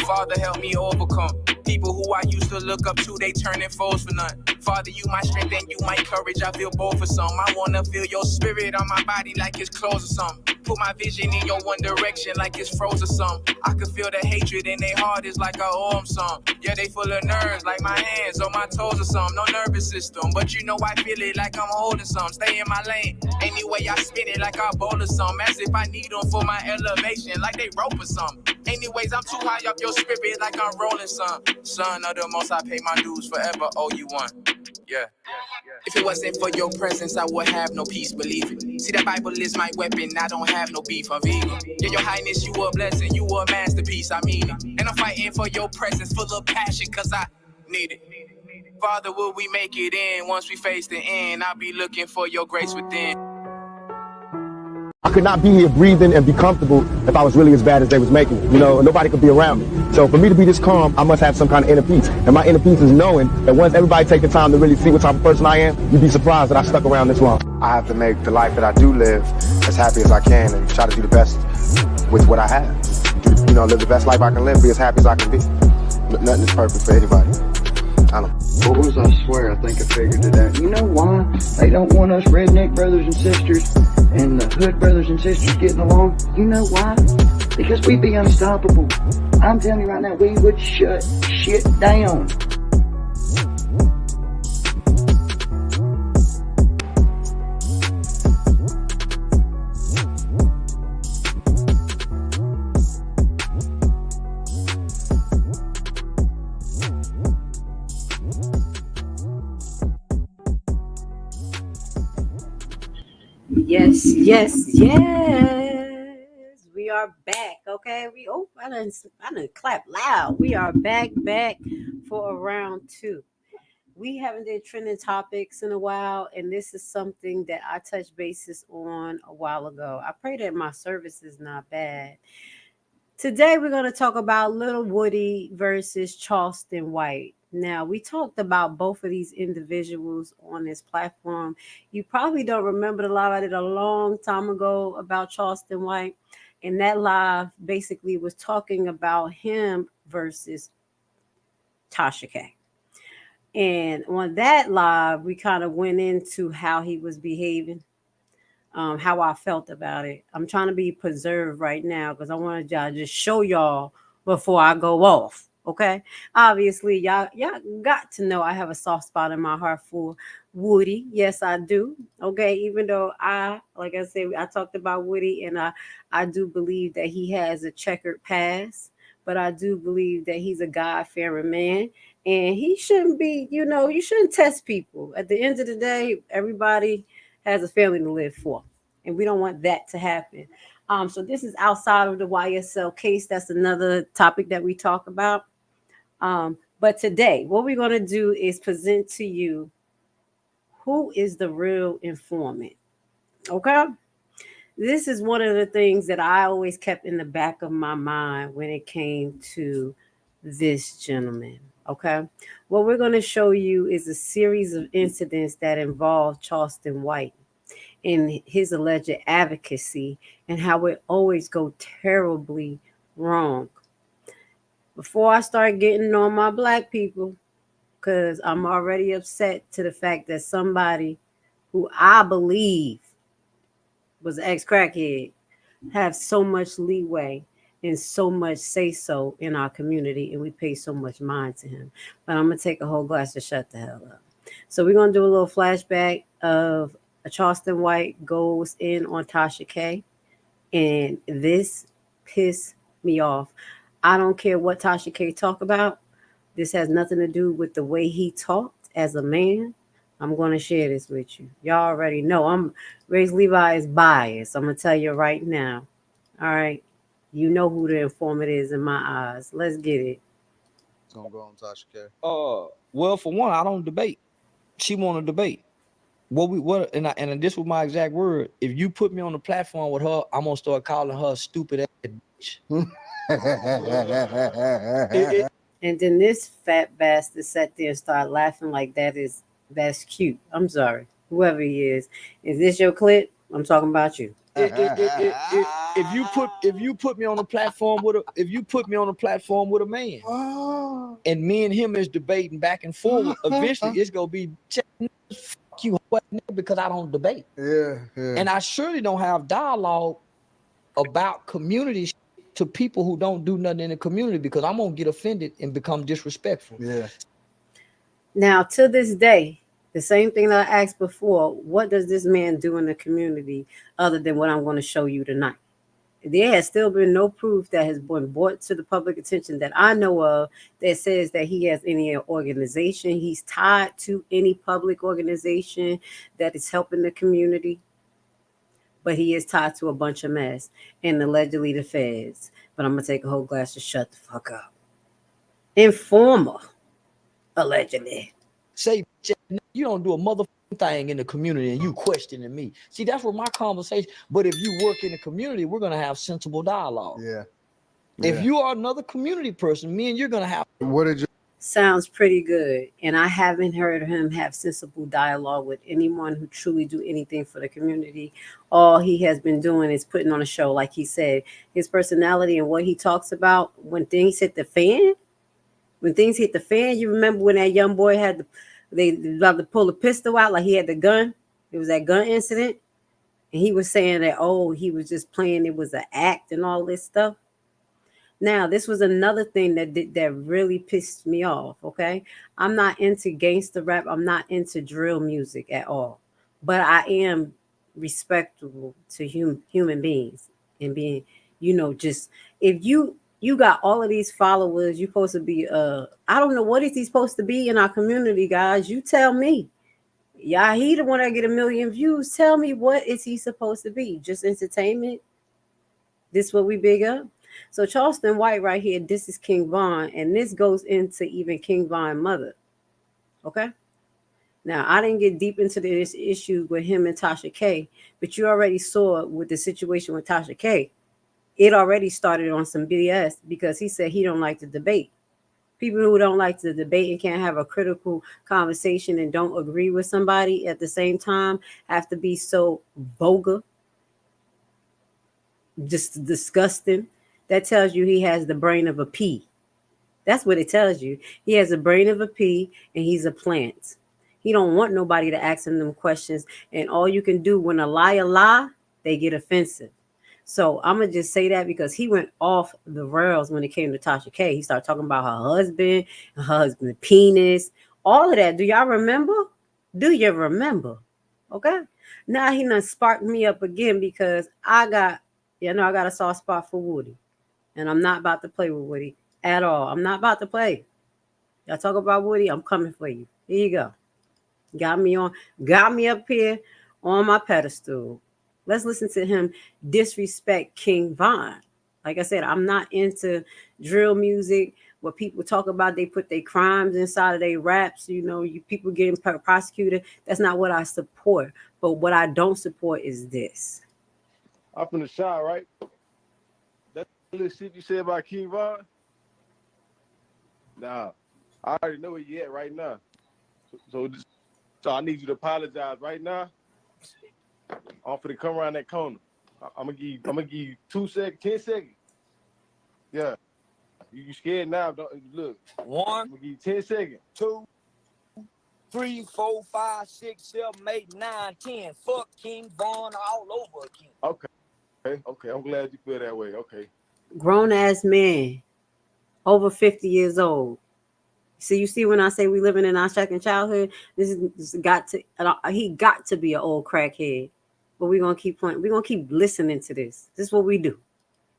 Father, help me overcome. People who I used to look up to, they turning foes for none. Father, you my strength and you my courage. I feel both for some. I wanna feel your spirit on my body like it's clothes or something. Put my vision in your one direction like it's froze or something. I can feel the hatred in their heart is like a owe 'em some. Yeah, they full of nerves like my hands or my toes or something. No nervous system, but you know I feel it like I'm holding some. Stay in my lane. Anyway, I spin it like I bowl or something. As if I need them for my elevation, like they rope or something. Anyways, I'm too high up your spirit like I'm rolling some. Son of the most, I pay my dues forever, owe you one. Yeah. If it wasn't for your presence, I would have no peace, believe it. See, the Bible is my weapon, I don't have no beef, I'm vegan. Yeah, your highness, you a blessing, you a masterpiece, I mean it. And I'm fighting for your presence, full of passion, cause I need it. Father, will we make it in? Once we face the end, I'll be looking for your grace within. I could not be here breathing and be comfortable if I was really as bad as they was making it. You know, nobody could be around me. So for me to be this calm, I must have some kind of inner peace. And my inner peace is knowing that once everybody take the time to really see what type of person I am, you'd be surprised that I stuck around this long. I have to make the life that I do live as happy as I can and try to do the best with what I have. You know, live the best life I can live, be as happy as I can be. Nothing is perfect for anybody. I don't know. Boys, I swear, I think I figured it out. You know why they don't want us redneck brothers and sisters and the hood brothers and sisters getting along? You know why? Because we'd be unstoppable. I'm telling you right now, we would shut shit down. Yes. We are back. Okay. I didn't clap loud. We are back for a round two. We haven't did trending topics in a while, and this is something that I touched bases on a while ago. I pray that my service is not bad. Today we're going to talk about Little Woody versus Charleston White. Now, we talked about both of these individuals on this platform. You probably don't remember the live I did a long time ago about Charleston White. And that live basically was talking about him versus Tasha K. And on that live, we kind of went into how he was behaving, how I felt about it. I'm trying to be preserved right now because I want to just show y'all before I go off. Okay, obviously, y'all got to know I have a soft spot in my heart for Woody. Yes, I do. Okay, even though like I said, I talked about Woody, and I do believe that he has a checkered past, but I do believe that he's a God-fearing man, and he shouldn't be. You shouldn't test people. At the end of the day, everybody has a family to live for, and we don't want that to happen. So this is outside of the YSL case. That's another topic that we talk about. But today, what we're going to do is present to you who is the real informant. Okay? This is one of the things that I always kept in the back of my mind when it came to this gentleman. Okay? What we're going to show you is a series of incidents that involve Charleston White and his alleged advocacy and how it always go terribly wrong. Before I start getting on my black people, because I'm already upset to the fact that somebody who I believe was an ex-crackhead have so much leeway and so much say-so in our community, and we pay so much mind to him. But I'm going to take a whole glass to shut the hell up. So we're going to do a little flashback of a Charleston White goes in on Tasha K, and this pissed me off. I don't care what Tasha K talk about. This has nothing to do with the way he talked as a man. I'm going to share this with you. Y'all already know Ray Levi is biased. I'm going to tell you right now. All right. You know who the informant is in my eyes. Let's get it. It's going to go on Tasha K. Well, for one, I don't debate. She want to debate. And this was my exact word. If you put me on the platform with her, I'm going to start calling her stupid ass bitch. And then this fat bastard sat there and started laughing like that's cute. I'm sorry. Whoever he is this your clip? I'm talking about you. if you put me on a platform with a man, and me and him is debating back and forward, eventually it's gonna be fuck you because I don't debate. Yeah. And I surely don't have dialogue about community to people who don't do nothing in the community, because I'm gonna get offended and become disrespectful. Yeah. Now, to this day, the same thing that I asked before, what does this man do in the community other than what I'm going to show you tonight? There has still been no proof that has been brought to the public attention that I know of that says that he has any organization. He's tied to any public organization that is helping the community. But he is tied to a bunch of mess and allegedly the feds. But I'm going to take a whole glass to shut the fuck up. Informer, allegedly. Say, you don't do a motherfucking thing in the community and you questioning me. See, that's what my conversation. But if you work in the community, we're going to have sensible dialogue. Yeah. If you are another community person, me and you're going to have. What did you? Sounds pretty good. And I haven't heard him have sensible dialogue with anyone who truly do anything for the community. All he has been doing is putting on a show. Like he said, his personality and what he talks about when things hit the fan. When things hit the fan, you remember when that young boy had they about to pull a pistol out, like he had the gun. It was that gun incident. And he was saying that, oh, he was just playing. It was an act and all this stuff. Now, this was another thing that really pissed me off, okay? I'm not into gangster rap. I'm not into drill music at all. But I am respectable to human beings and being, just if you got all of these followers, you're supposed to be, I don't know, what is he supposed to be in our community, guys? You tell me. Yeah, he the one that get 1 million views. Tell me, what is he supposed to be? Just entertainment? This what we big up? So Charlton White right here, this is King Von, and this goes into even King Von's mother. Okay? Now, I didn't get deep into this issue with him and Tasha K, but you already saw with the situation with Tasha K, it already started on some BS because he said he don't like to debate. People who don't like to debate and can't have a critical conversation and don't agree with somebody at the same time have to be so vulgar, just disgusting. That tells you he has the brain of a pea. That's what it tells you. He has the brain of a pea and he's a plant. He don't want nobody to ask him them questions. And all you can do when a liar lie, they get offensive. So I'm going to just say that because he went off the rails when it came to Tasha K. He started talking about her husband's penis, all of that. Do y'all remember? Do you remember? Okay. Now he done sparked me up again because I got a soft spot for Woody. And I'm not about to play with Woody at all. I'm not about to play. Y'all talk about Woody, I'm coming for you. Here you go. Got me up here on my pedestal. Let's listen to him disrespect King Von. Like I said, I'm not into drill music. What people talk about, they put their crimes inside of their raps. People getting prosecuted. That's not what I support. But what I don't support is this. I'm from the shot, right? That little shit you said about King Von? Nah, I already know where you at right now. So I need you to apologize right now. I'm finna come around that corner. I'm gonna give you 2 seconds, 10 seconds. Yeah. You scared now? Look. 1, I'm gonna give you 10 seconds. 2, 3, 4, 5, 6, 7, 8, 9, 10. Fuck King Von all over again. Okay. I'm glad you feel that way. Okay. Grown ass man, over 50 years old. You see when I say we living in our second childhood, he got to be an old crackhead. But we're gonna keep playing. We're gonna keep listening to this. This is what we do.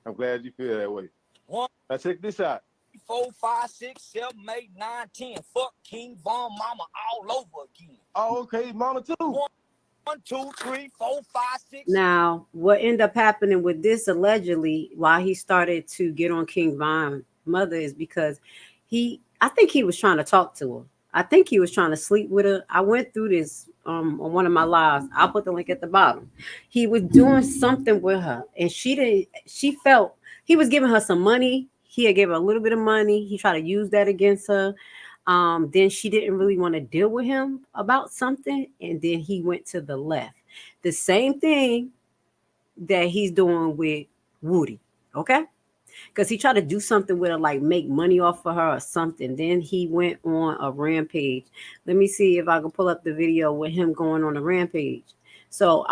I'm glad you feel that way. 1, now check this out. 4, 5, 6, 7, 8, 9, 10. Fuck King Von mama all over again. Oh, okay, mama too. 1, 2, 3, 4, 5, 6. Now, what ended up happening with this allegedly, why he started to get on King Von's mother, is because I think he was trying to talk to her. I think he was trying to sleep with her. I went through this on one of my lives. I'll put the link at the bottom. He was doing something with her, and she felt he was giving her some money. He had gave her a little bit of money. He tried to use that against her. Then she didn't really want to deal with him about something, and then he went to the left. The same thing that he's doing with Woody, okay? Because he tried to do something with her, like make money off of her or something. Then he went on a rampage. Let me see if I can pull up the video with him going on a rampage. So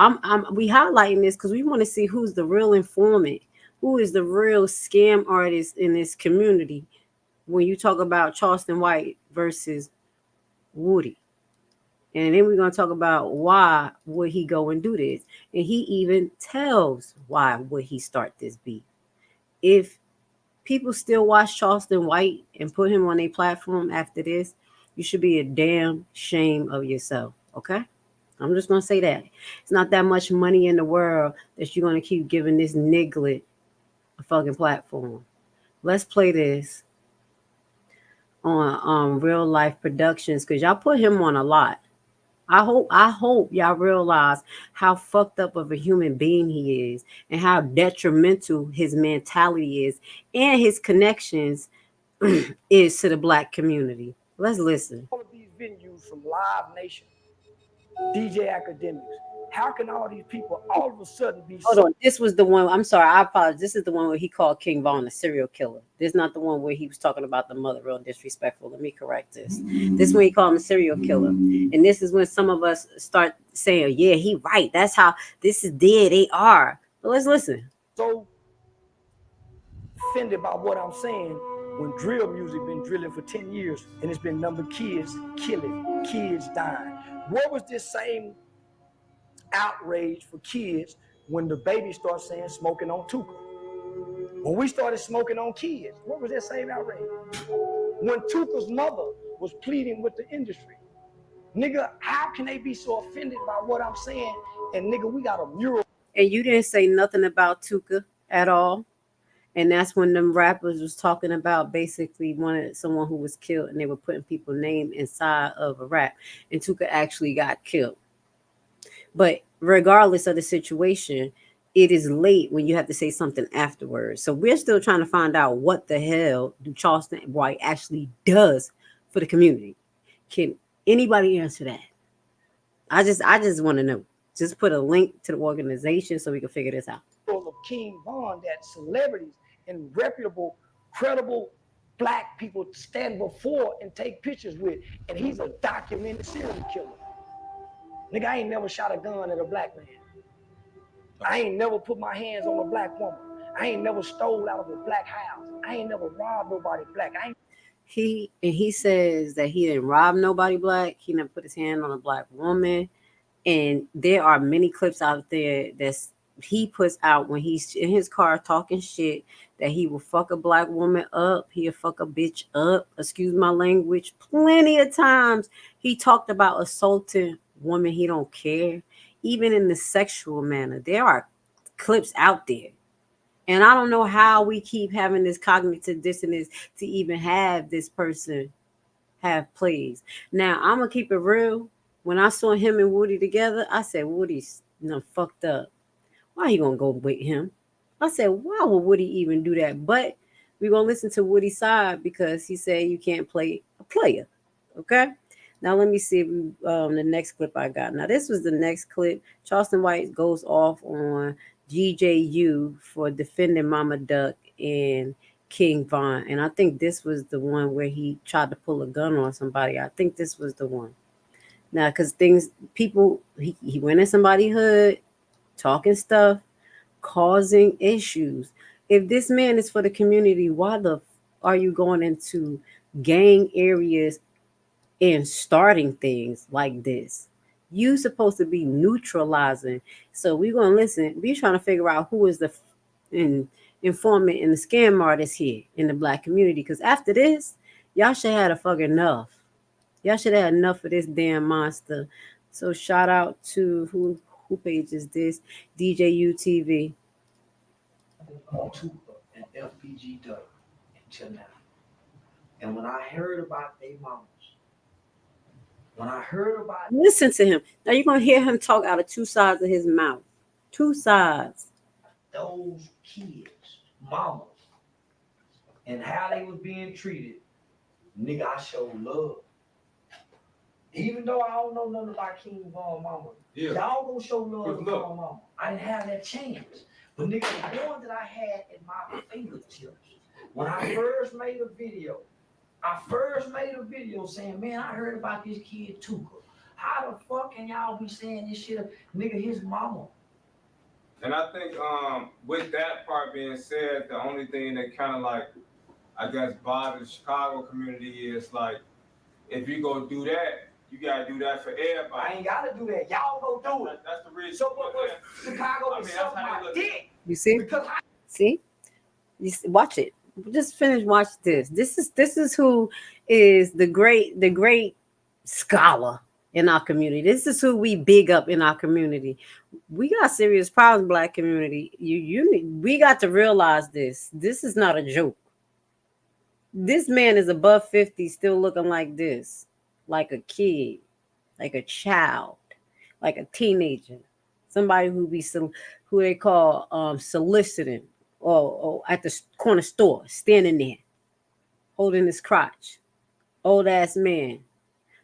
we highlighting this because we want to see who's the real informant, who is the real scam artist in this community. When you talk about Charlton White versus Woody. And then we're going to talk about why would he go and do this. And he even tells why would he start this beef. If people still watch Charlton White and put him on a platform after this, you should be a damn shame of yourself. Okay? I'm just going to say that. It's not that much money in the world that you're going to keep giving this niglet a fucking platform. Let's play this on Real Life Productions because y'all put him on a lot. I hope y'all realize how fucked up of a human being he is and how detrimental his mentality is and his connections is to the black community. Let's listen. All of these venues from Live Nation, DJ Academics. How can all these people all of a sudden be Hold on. This was the one. I'm sorry. I apologize. This is the one where he called King Von a serial killer. This is not the one where he was talking about the mother real disrespectful. Let me correct this. This is when he called him a serial killer. And this is when some of us start saying, yeah, he right. That's how this is dead. They are. But let's listen. so offended by what I'm saying when drill music been drilling for 10 years and it's been number kids killing, kids dying. What was this same outrage for kids when the baby started saying smoking on Tuka? When we started smoking on kids, what was that same outrage? When Tuka's mother was pleading with the industry. Nigga, how can they be so offended by what I'm saying? And nigga, we got a mural. And you didn't say nothing about Tuka at all. And that's when them rappers was talking about basically wanted someone who was killed and they were putting people's name inside of a rap. And Tuka actually got killed. But regardless of the situation, it is late when you have to say something afterwards. So we're still trying to find out what the hell do Charlton White actually does for the community. Can anybody answer that? I just want to know. Just put a link to the organization so we can figure this out. Of King Von that celebrities and reputable, credible black people stand before and take pictures with, and he's a documented serial killer. Nigga, I ain't never shot a gun at a black man. I ain't never put my hands on a black woman. I ain't never stole out of a black house. I ain't never robbed nobody black. He says that he didn't rob nobody black. He never put his hand on a black woman. And there are many clips out there that's he puts out when he's in his car talking shit that he will fuck a black woman up. He'll fuck a bitch up. Excuse my language. Plenty of times he talked about assaulting women. He don't care. Even in the sexual manner. There are clips out there. And I don't know how we keep having this cognitive dissonance to even have this person have plays. Now, I'm going to keep it real. When I saw him and Woody together, I said, Woody's fucked up. Why you gonna go with him? I said, why would Woody even do that? But we're gonna listen to Woody's side because he said you can't play a player. Okay. Now let me see if the next clip I got. Now this was the next clip. Charlton White goes off on GJU for defending Mama Duck and King Von. And I think this was the one where he tried to pull a gun on somebody. I think this was the one. Now, because he went in somebody's hood, talking stuff, causing issues. If this man is for the community, why are you going into gang areas and starting things like this? You supposed to be neutralizing. So we're going to listen. We're trying to figure out who is the informant and the scam artist here in the black community. Because after this, y'all should have had a fucking enough. Y'all should have had enough of this damn monster. So shout out to who page is this? DJU TV. On Tuka and FPG Duck until now. And when I heard about their mamas, listen to him. Now you're gonna hear him talk out of two sides of his mouth. Two sides. Those kids, mamas, and how they was being treated, nigga, I showed love. Even though I don't know nothing about King Von mama, y'all gonna show love to Von mama. I didn't have that chance. But nigga, the one that I had in my fingertips, when I first made a video, saying, man, I heard about this kid Tuka. How the fuck can y'all be saying this shit? Nigga, his mama. And I think with that part being said, the only thing that kind of like, I guess, bothers the Chicago community is like, if you go do that, you gotta do that for everybody. I ain't gotta do that. Y'all go do it. That's the reason. So what Chicago is suck my dick. You see? Because See? Watch it. Just finish. Watch this. This is who is the great scholar in our community. This is who we big up in our community. We got serious problems, Black community. We got to realize this. This is not a joke. This man is above 50, still looking like this, like a kid, like a child, like a teenager, somebody who they call soliciting, or at the corner store, standing there, holding his crotch, old ass man,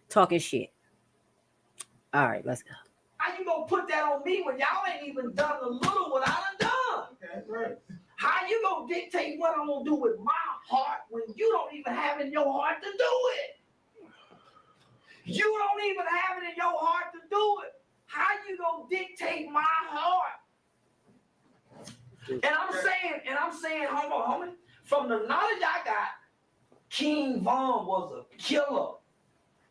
talking shit. All right, let's go. how you gonna put that on me when y'all ain't even done a little what I done done? Okay, right. How you gonna dictate what I'm gonna do with my heart when you don't even have it in your heart to do it? You don't even have it in your heart to do it. How you gonna dictate my heart? And I'm saying, homie, from the knowledge I got, King Von was a killer.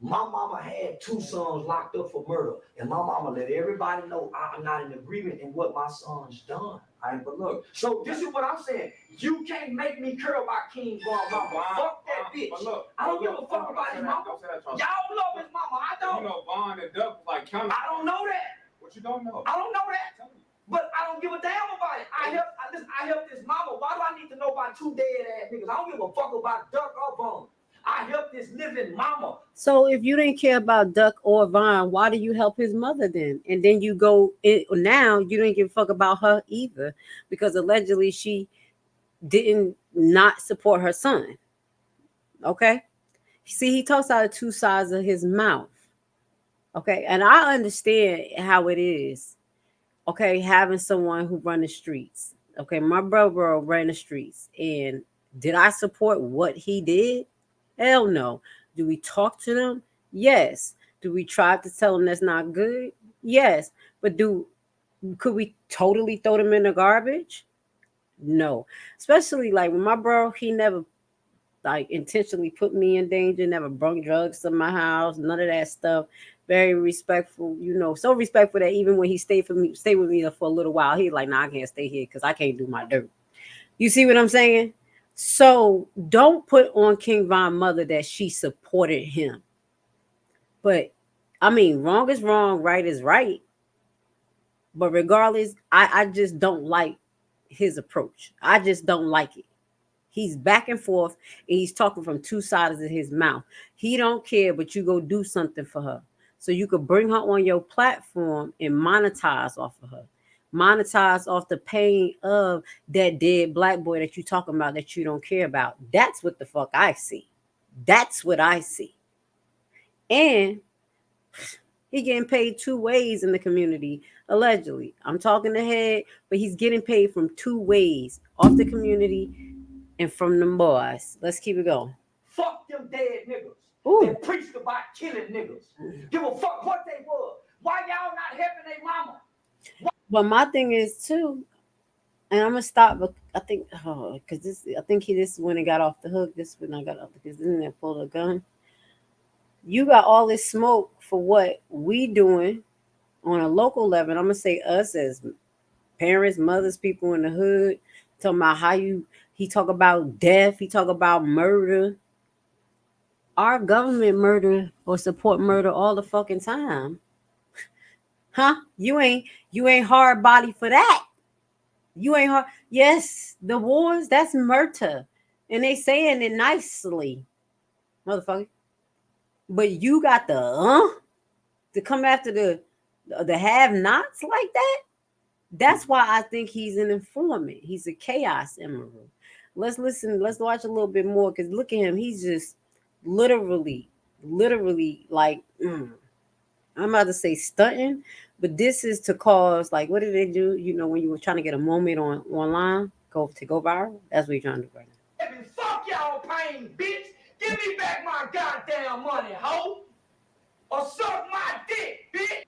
My mama had 2 sons locked up for murder, and my mama let everybody know I'm not in agreement in what my son's done. But look, so this is what I'm saying. You can't make me care about King Von mama. Fuck that bitch. I don't give a fuck about his mama. Y'all love his mama. I don't. You know, Vaughn and Duck like counting. I don't know that. What you don't know? I don't know that. But I don't give a damn about it. I help this mama. Why do I need to know about 2 dead ass niggas? I don't give a fuck about Duck or Vaughn. I help this living mama. So if you didn't care about Duck or Vaughn, why do you help his mother then? And then you go now you didn't give a fuck about her either, because allegedly she didn't not support her son. Okay, see, he talks out of 2 sides of his mouth. Okay, and I understand how it is. Okay, having someone who run the streets. Okay, my brother ran the streets, and did I support what he did? Hell no. Do we talk to them? Yes. Do we try to tell them that's not good? Yes. But could we totally throw them in the garbage? No. Especially like when my bro, he never like intentionally put me in danger, never brought drugs to my house, none of that stuff. Very respectful, so respectful that even when he stayed with me for a little while, he's like, nah, I can't stay here because I can't do my dirt. You see what I'm saying? So don't put on King Von's mother that she supported him. But I mean, wrong is wrong, right is right. But regardless, I just don't like his approach. I just don't like it. He's back and forth, and he's talking from 2 sides of his mouth. He don't care, but you go do something for her. So you could bring her on your platform and monetize off of her. Monetize off the pain of that dead Black boy that you talking about that you don't care about. That's what the fuck I see. That's what I see. And he getting paid 2 ways in the community, allegedly. I'm talking ahead, but he's getting paid from 2 ways, off the community and from them boys. Let's keep it going. Fuck them dead niggas. Ooh. They preached about killing niggas. Give a fuck what they was. Why y'all not helping their mama? But my thing is too, and I'm gonna stop. But I think, because this when it got off the hook. This when I got off because then they pulled a gun. You got all this smoke for what we doing on a local level. And I'm gonna say us as parents, mothers, people in the hood, talking about how he talk about death, he talk about murder. Our government murder or support murder all the fucking time. Huh? You ain't hard body for that. You ain't hard. Yes, the wars, that's murder. And they saying it nicely, motherfucker. But you got to come after the have-nots like that. That's why I think he's an informant. He's a chaos emerald. Let's listen. Let's watch a little bit more, because look at him. He's just literally like, I'm about to say stunting, but this is to cause like what did they do? You know, when you were trying to get a moment on online, go viral. That's what you're trying to do right now. Baby, fuck y'all pain, bitch. Give me back my goddamn money, hoe. Or suck my dick, bitch.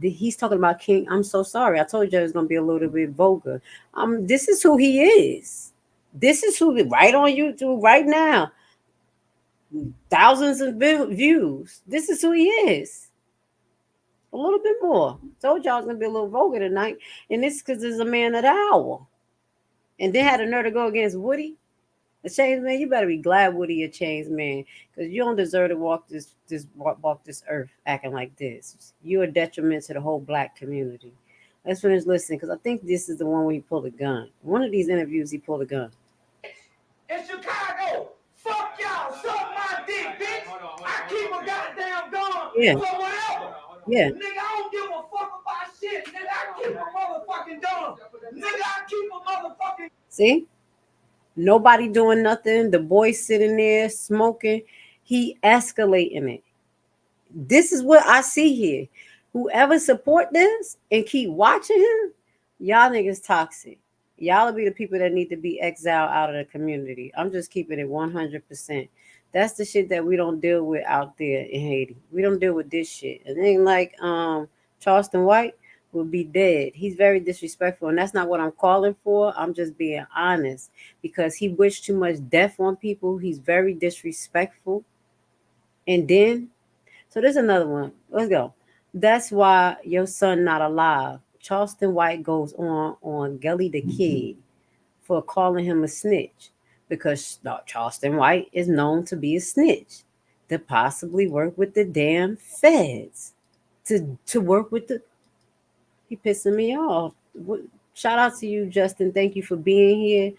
He's talking about King. I'm so sorry. I told you it was gonna be a little bit vulgar. This is who he is. This is who right on YouTube right now. Thousands of views. This is who he is. A little bit more. Told y'all it's gonna be a little vulgar tonight, and this because there's a man of the hour, and then had a nerve to go against Woody. A changed man, you better be glad Woody a changed man, because you don't deserve to walk this earth acting like this. You're a detriment to the whole black community. Let's finish listening, because I think this is the one where he pulled a gun. One of these interviews, he pulled a gun. In Chicago, fuck y'all, suck my dick, bitch. I keep a goddamn gun. Yeah. So whatever. Yeah. Nigga, I don't give a fuck about shit. Nigga, I keep a motherfucking gun. Nigga, I keep a motherfucking. See? Nobody doing nothing. The boy sitting there smoking. He escalating it. This is what I see here. Whoever support this and keep watching him, y'all niggas toxic. Y'all will be the people that need to be exiled out of the community. I'm just keeping it 100%. That's the shit that we don't deal with out there in Haiti. We don't deal with this shit. And then like Charlton White will be dead. He's very disrespectful, and that's not what I'm calling for. I'm just being honest because he wished too much death on people. He's very disrespectful. And then, so there's another one. Let's go. That's why your son not alive. Charlton White goes on Gully the Kid for calling him a snitch because Charlton White is known to be a snitch to possibly work with the damn feds to work with the. He pissing me off. Shout out to you, Justin. Thank you for being here.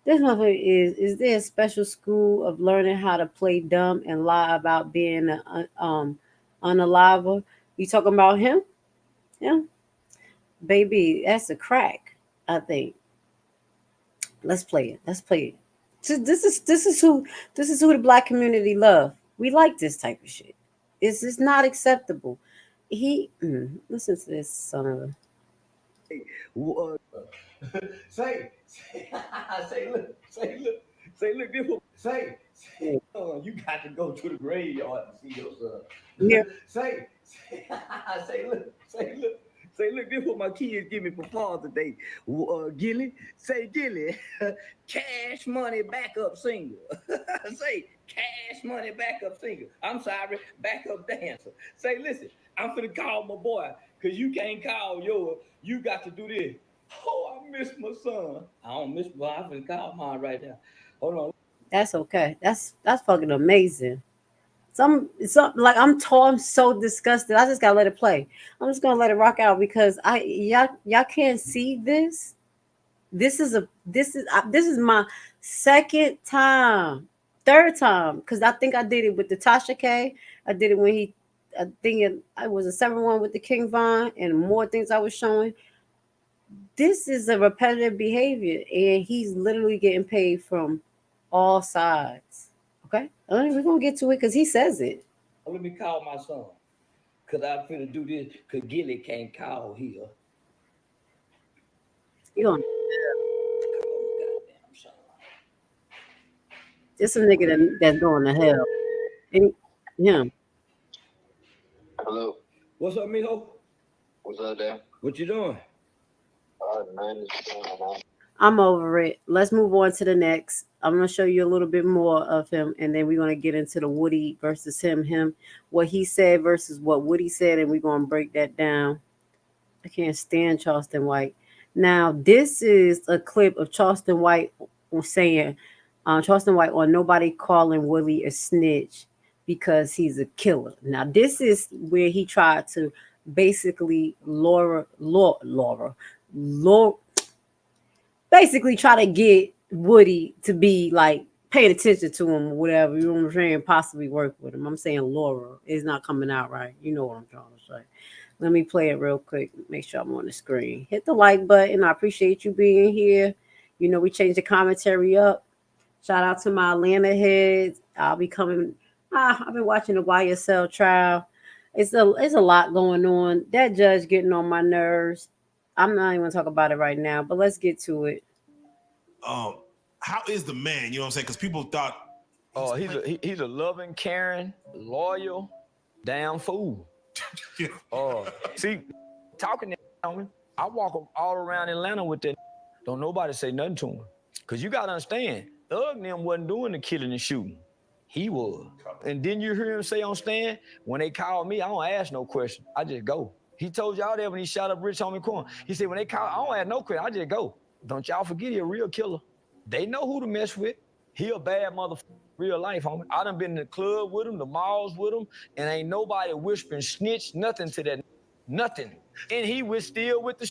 This motherfucker is there a special school of learning how to play dumb and lie about being an unaliver? You talking about him? Yeah. Baby, that's a crack, I think. Let's play it. Let's play it. So this is who the black community love. We like this type of shit. It's not acceptable. Listen to this son of a. Say, you got to go to the graveyard to see your son. Yeah. Say, look, this what my kids give me for Father's Day. Gilly, cash money backup singer. Say, cash money backup singer. I'm sorry, backup dancer. Say, listen, I'm finna call my boy, because you can't call yours. You got to do this. Oh, I miss my son. I don't miss my, I'm finna call mine right now. Hold on. That's okay. That's fucking amazing. Some like I'm so disgusted. I just gotta let it play. I'm just gonna let it rock out because y'all can't see this. This is my third time because I think I did it with the Tasha K. I did it when I think it was a 7-1 with the King Von and more things I was showing. This is a repetitive behavior and he's literally getting paid from all sides. Okay, we're gonna get to it because he says it. Let me call my son, cause I'm finna do this. Cause Gilly can't call here. You gonna this a nigga that's going to hell. And him. Hello. What's up, mijo? What's up, there? What you doing? Man, I'm over it. Let's move on to the next. I'm gonna show you a little bit more of him, and then we're gonna get into the Woody versus him, what he said versus what Woody said, and we're gonna break that down. I can't stand Charlton White. Now, this is a clip of Charlton White saying, Charlton White on nobody calling Willie a snitch because he's a killer. Now, this is where he tried to basically basically try to get Woody to be like paying attention to him or whatever. You know what I'm saying? Possibly work with him. I'm saying Laura is not coming out right. You know what I'm trying to say. Let me play it real quick. Make sure I'm on the screen. Hit the like button. I appreciate you being here. You know, we changed the commentary up. Shout out to my Atlanta heads. I'll be coming. I've been watching the YSL trial. It's a lot going on. That judge getting on my nerves. I'm not even gonna talk about it right now, but let's get to it. How is the man? You know what I'm saying? Because people thought. Oh, he's a loving, caring, loyal, damn fool. See, talking to him, I walk all around Atlanta with that. Don't nobody say nothing to him. Because you got to understand, Thug and them wasn't doing the killing and shooting. He was. And then you hear him say on stand, when they call me, I don't ask no question. I just go. He told y'all that when he shot up Rich Homie Corn. He said, when they call, I don't ask no question. I just go. Don't y'all forget he a real killer. They know who to mess with. He a bad motherfucker. Real life, homie. I done been in the club with him, the malls with him, and ain't nobody whispering snitch, nothing to that, nothing. And he was still with the.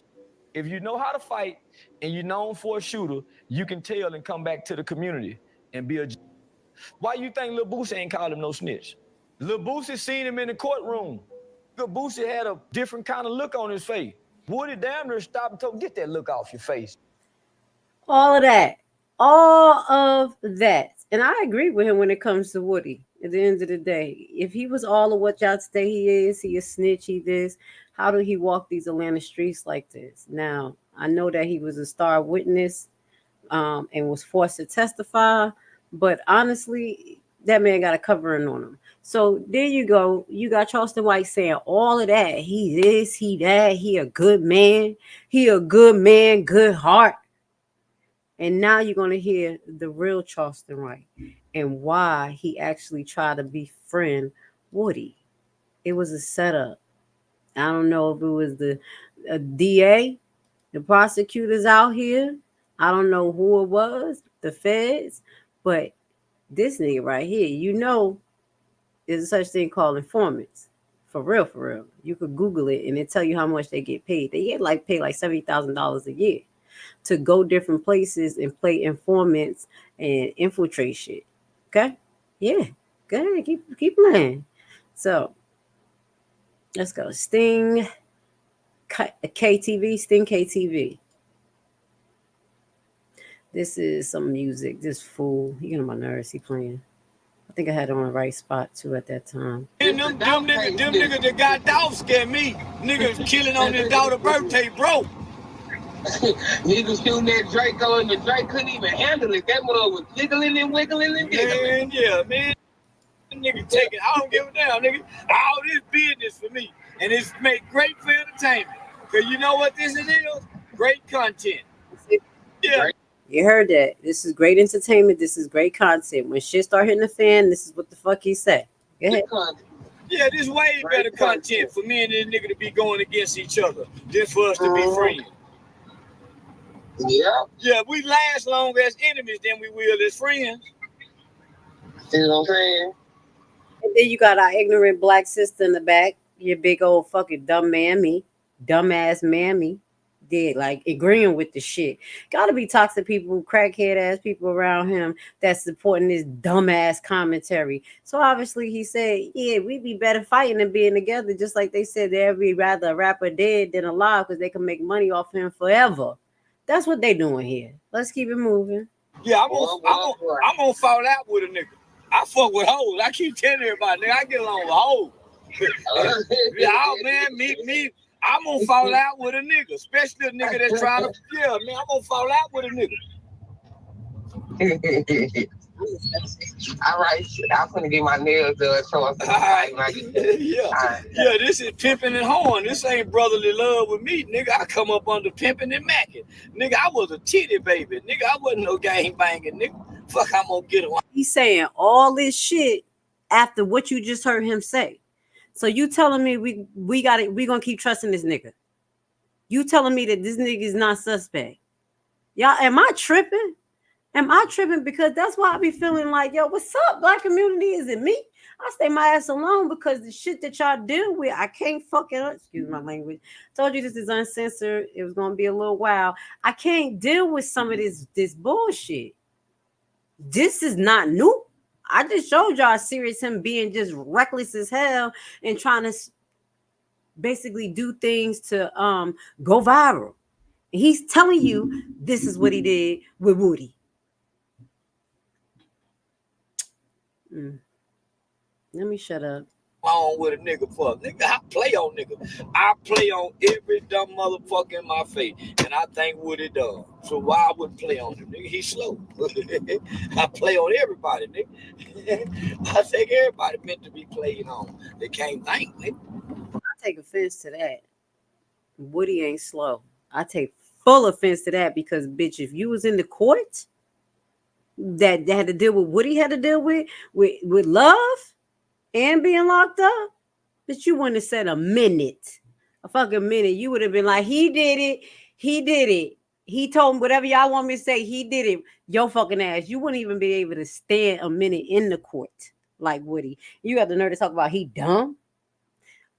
If you know how to fight and you're known for a shooter, you can tell and come back to the community and be a. Why you think Lil Boosie ain't called him no snitch? Lil Boosie seen him in the courtroom. Lil Boosie had a different kind of look on his face. Woody damn near stopped and told him, get that look off your face. All of that. All of that. And I agree with him when it comes to Woody. At the end of the day, if he was all of what y'all say he a snitch, he this, how did he walk these Atlanta streets like this? Now, I know that he was a star witness and was forced to testify, but honestly, that man got a covering on him. So there you go. You got Charlton White saying all of that. He this, he that, he a good man. He a good man, good heart. And now you're going to hear the real Charlton White and why he actually tried to befriend Woody. It was a setup. I don't know if it was the DA, the prosecutors out here. I don't know who it was, the feds. But this nigga right here, you know, there's a such thing called informants. For real, for real. You could Google it and it tell you how much they get paid. They get paid like $70,000 a year to go different places and play informants and infiltrate shit. Okay? Yeah. Go ahead. Keep playing. So let's go. Sting KTV. Sting KTV. This is some music. This fool. He get on my nerves. He playing. I think I had it on the right spot too at that time. And them niggas that got dog scared me. Niggas killing on their daughter's birthday, bro. Niggas shooting that Draco and the Drake couldn't even handle it. That mother was niggling and wiggling and giggling. Man, yeah, man. Nigga taking, I don't give a damn, nigga. All this business for me. And it's made great for entertainment. Because you know what this is? Great content. Yeah. You heard that. This is great entertainment. This is great content. When shit start hitting the fan, this is what the fuck he said. Go ahead. Yeah, this way better content for me and this nigga to be going against each other than for us to be friends. Yeah. Yeah, we last long as enemies than we will as friends. See what I'm saying? And then you got our ignorant black sister in the back. Your big old fucking dumb mammy. Dumbass mammy. Did like agreeing with the shit. Gotta be toxic people, crackhead ass people around him that's supporting this dumbass commentary. So obviously he said, yeah, we'd be better fighting than being together, just like they said they'd be rather a rapper dead than alive because they can make money off him forever. That's what they doing here. Let's keep it moving. Yeah, I'm gonna fall out with a nigga. I fuck with hoes. I keep telling everybody, nigga, I get along with hoes. Yeah, man, me. I'm gonna fall out with a nigga, especially a nigga that's trying to. Yeah, man, I'm gonna fall out with a nigga. All right, I'm gonna get my nails done. So yeah, this is pimping and horn. This ain't brotherly love with me, nigga. I come up under pimping and macking, nigga. I was a titty baby, nigga. I wasn't no gang banging, nigga. Fuck, I'm gonna get him. He's saying all this shit after what you just heard him say. So you telling me we got it? We gonna keep trusting this nigga? You telling me that this nigga is not suspect? Y'all, am I tripping? Am I tripping? Because that's why I be feeling like, yo, what's up, black community? Is it me? I stay my ass alone because the shit that y'all deal with, I can't fucking, excuse my language. Told you this is uncensored. It was gonna be a little while. I can't deal with some of this bullshit. This is not new. I just showed y'all serious him being just reckless as hell and trying to basically do things to go viral. He's telling you this is what he did with Woody. Let me shut up. on with a nigga for? Nigga, I play on nigga. I play on every dumb motherfucker in my face. And I think Woody does. So why I wouldn't play on him, nigga? He's slow. I play on everybody, nigga. I think everybody meant to be played on. They can't think, nigga. I take offense to that. Woody ain't slow. I take full offense to that because, bitch, if you was in the court that had to deal with Woody had to deal with love and being locked up, but you wouldn't have said a fucking minute. You would have been like, he did it. He told me whatever y'all want me to say. He did it. Your fucking ass. You wouldn't even be able to stand a minute in the court like Woody. You got the nerve to talk about he dumb.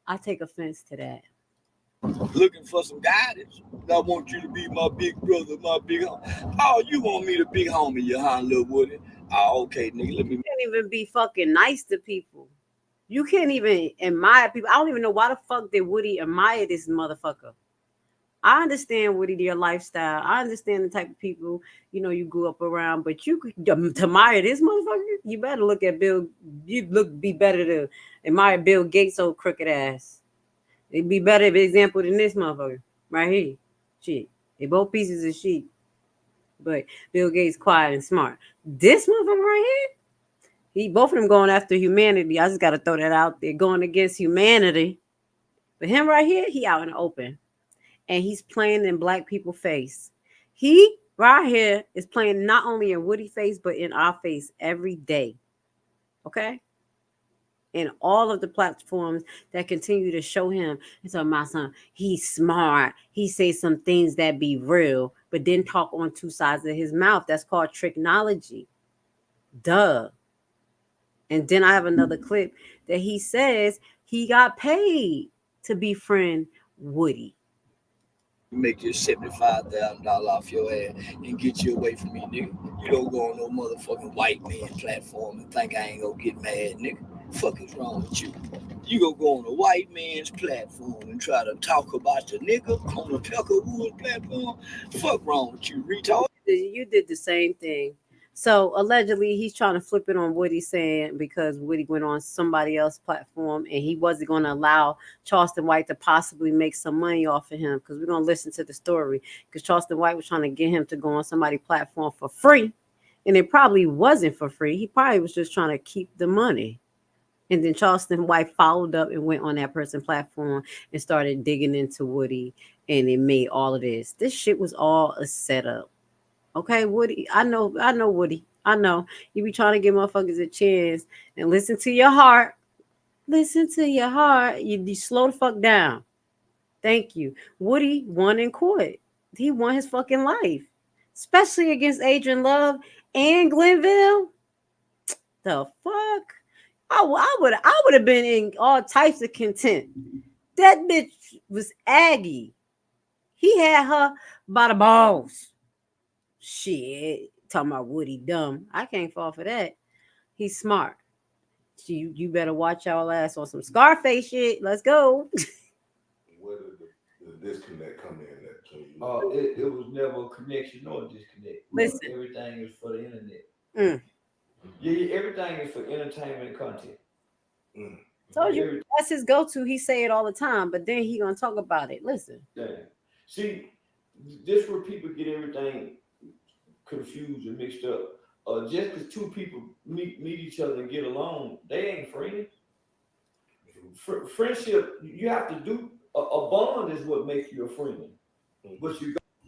I take offense to that. Looking for some guidance. I want you to be my big brother, my big homie. Oh, you want me to big homie, you huh, little Woody? Oh, okay, nigga, let me. You can't even be fucking nice to people. You can't even admire people. I don't even know why the fuck did Woody admire this motherfucker. I understand Woody, your lifestyle. I understand the type of people, you grew up around, but you could admire this motherfucker. You better look at Bill. Be better to admire Bill Gates' old crooked ass. It'd be better of an example than this motherfucker right here. Shit. They both pieces of shit. But Bill Gates quiet and smart. This motherfucker right here, both of them going after humanity. I just got to throw that out there. Going against humanity. But him right here, he out in the open. And he's playing in black people's face. He right here is playing not only in Woody's face, but in our face every day. Okay? And all of the platforms that continue to show him, it's on my son, he's smart. He says some things that be real, but then talk on two sides of his mouth. That's called tricknology. Duh. And then I have another clip that he says he got paid to befriend Woody. Make your $75,000 off your ass and get you away from me, nigga. You don't go on no motherfucking white man platform and think I ain't gonna get mad, nigga. Fuck is wrong with you? You gonna go on a white man's platform and try to talk about the nigga on the Peckerwood platform? Fuck wrong with you, retard? You did the same thing. So allegedly, he's trying to flip it on Woody, saying because Woody went on somebody else's platform and he wasn't going to allow Charlton White to possibly make some money off of him. Because we're going to listen to the story. Because Charlton White was trying to get him to go on somebody's platform for free. And it probably wasn't for free. He probably was just trying to keep the money. And then Charlton White followed up and went on that person's platform and started digging into Woody. And it made all of this. This shit was all a setup. Okay, Woody, I know, Woody. I know. You be trying to give motherfuckers a chance and listen to your heart. Listen to your heart. You slow the fuck down. Thank you. Woody won in court. He won his fucking life. Especially against Adrian Love and Glenville. The fuck? I would have been in all types of content. That bitch was Aggie. He had her by the balls. Shit, talking about Woody dumb. I can't fall for that. He's smart. You better watch y'all ass on some Scarface shit. Let's go. Where did the disconnect come in at between you? It was never a connection nor a disconnect. Listen. Everything is for the internet. Yeah, everything is for entertainment and content. Told you that's his go-to. He say it all the time, but then he gonna talk about it. Listen. Yeah. See, this where people get everything confused and mixed up. Just because two people meet each other and get along, they ain't friends. Friendship, you have to do a bond is what makes you a friend. But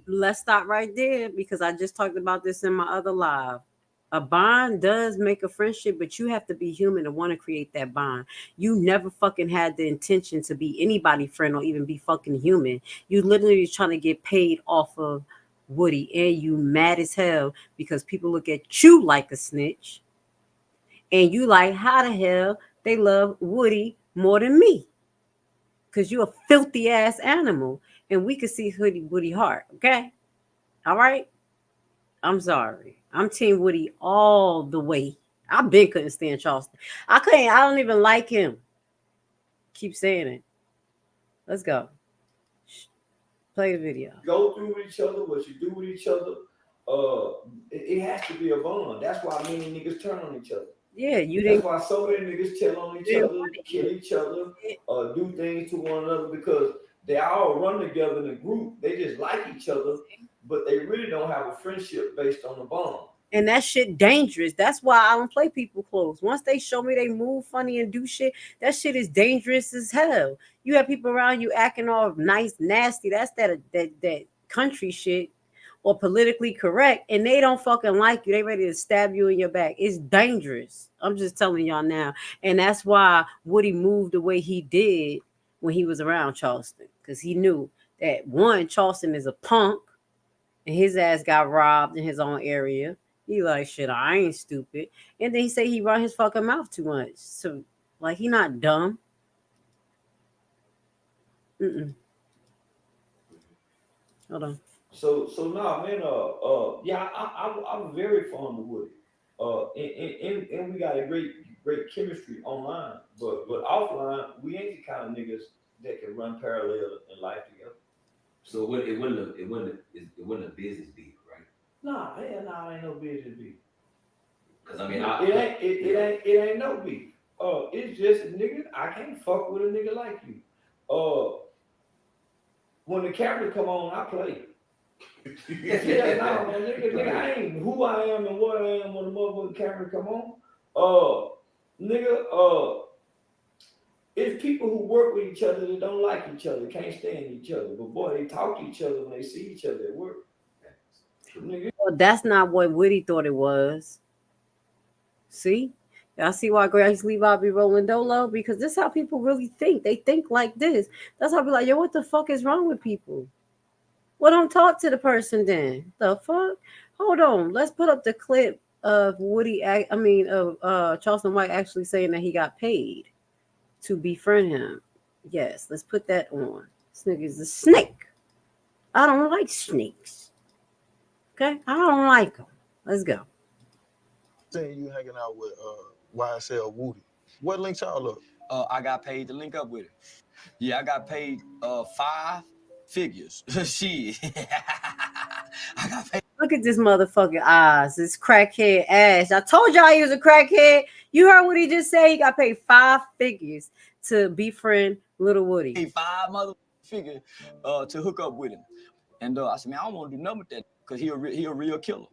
let's stop right there because I just talked about this in my other live. A bond does make a friendship, but you have to be human to want to create that bond. You never fucking had the intention to be anybody's friend or even be fucking human. You literally trying to get paid off of Woody, and you mad as hell because people look at you like a snitch, and you like, how the hell they love Woody more than me? Because you a filthy ass animal, and we could see Woody heart. Okay, all right. I'm sorry. I'm Team Woody all the way. I couldn't stand Charlton. I don't even like him. Keep saying it. Let's go. Play the video. Go through with each other, what you do with each other. It has to be a bond. That's why many niggas turn on each other. Yeah, you That's didn't. why so many niggas tell on each other, kill each other, do things to one another because they all run together in a group. They just like each other, but they really don't have a friendship based on the bond. And that shit dangerous. That's why I don't play people close. Once they show me they move funny and do shit, that shit is dangerous as hell. You have people around you acting all nice, nasty. That's that country shit or politically correct, and they don't fucking like you. They ready to stab you in your back. It's dangerous. I'm just telling y'all now. And that's why Woody moved the way he did when he was around Charleston. Because he knew that one, Charleston is a punk and his ass got robbed in his own area. He like, shit, I ain't stupid. And then he say he run his fucking mouth too much. So, like, he not dumb. Hold on. So nah, man. Yeah, I'm very fond of Woody. And we got a great chemistry online, but offline, we ain't the kind of niggas that can run parallel in life together. So it wasn't a business beef, right? Nah, ain't no business beef. Cause I mean, it ain't no beef. It's just a nigga. I can't fuck with a nigga like you. When the camera come on, I play. Yeah, no, nigga, I ain't who I am and what I am when the motherfucking camera come on. It's people who work with each other that don't like each other, can't stand each other. But boy, they talk to each other when they see each other at work. Nigga. Well, that's not what Woody thought it was. See? Y'all see why Grace Levi be rolling dolo? Because this is how people really think. They think like this. That's how I be like, yo, what the fuck is wrong with people? Well, don't talk to the person then. The fuck? Hold on. Let's put up the clip of Charleston White actually saying that he got paid to befriend him. Yes, let's put that on. This nigga's a snake. I don't like snakes. Okay? I don't like them. Let's go. Saying you hanging out with YSL Woody. What linked y'all up? I got paid to link up with him. Yeah, I got paid 5 figures. Shit. I got paid. Look at this motherfucking eyes. This crackhead ass. I told y'all he was a crackhead. You heard what he just said? He got paid 5 figures to befriend Little Woody. Paid 5 mother figures to hook up with him. And I said, man, I don't want to do nothing with that because he a real killer.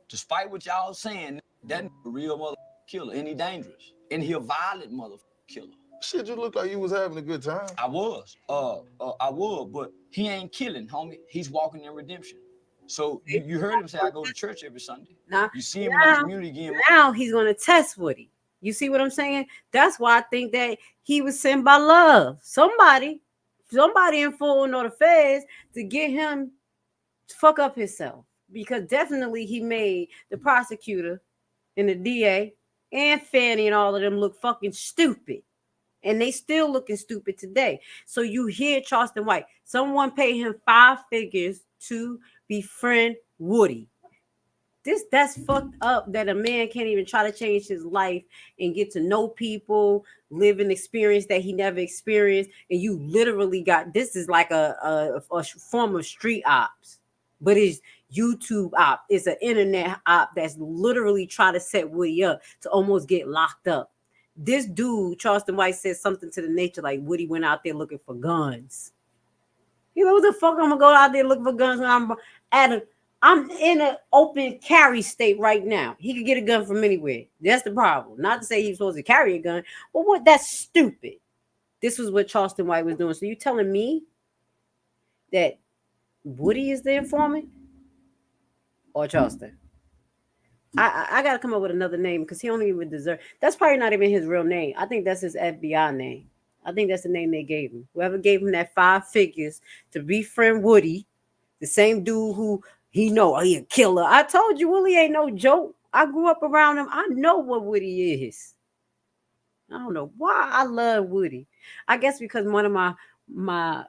Despite what y'all saying, that a real mother killer, and he dangerous, and he a violent mother killer. Shit, you look like you was having a good time. I was, but he ain't killing, homie. He's walking in redemption. So you heard him say, I go to church every Sunday. Now, you see him in the community again. Now he's going to test Woody. You see what I'm saying? That's why I think that he was sent by love. Somebody in full or the feds to get him to fuck up himself. Because definitely he made the prosecutor and the DA and Fannie and all of them look fucking stupid. And they still looking stupid today. So you hear Charleston White. Someone paid him 5 figures to befriend Woody. That's fucked up that a man can't even try to change his life and get to know people, live an experience that he never experienced. And you literally got, this is like a form of street ops, but it's YouTube op. It's an internet op that's literally trying to set Woody up to almost get locked up. This dude, Charleston White, said something to the nature like Woody went out there looking for guns. You know what the fuck I'm gonna go out there looking for guns when I'm in an open carry state right now. He could get a gun from anywhere. That's the problem. Not to say he's supposed to carry a gun, but what? That's stupid. This was what Charleston White was doing. So you telling me that Woody is the informant or Charleston? I gotta come up with another name because he don't even deserve. That's probably not even his real name. I think that's his FBI name. I think that's the name they gave him. Whoever gave him that 5 figures to befriend Woody, the same dude who he a killer. I told you Woody ain't no joke. I grew up around him. I know what Woody is. I don't know why I love Woody. I guess because one of my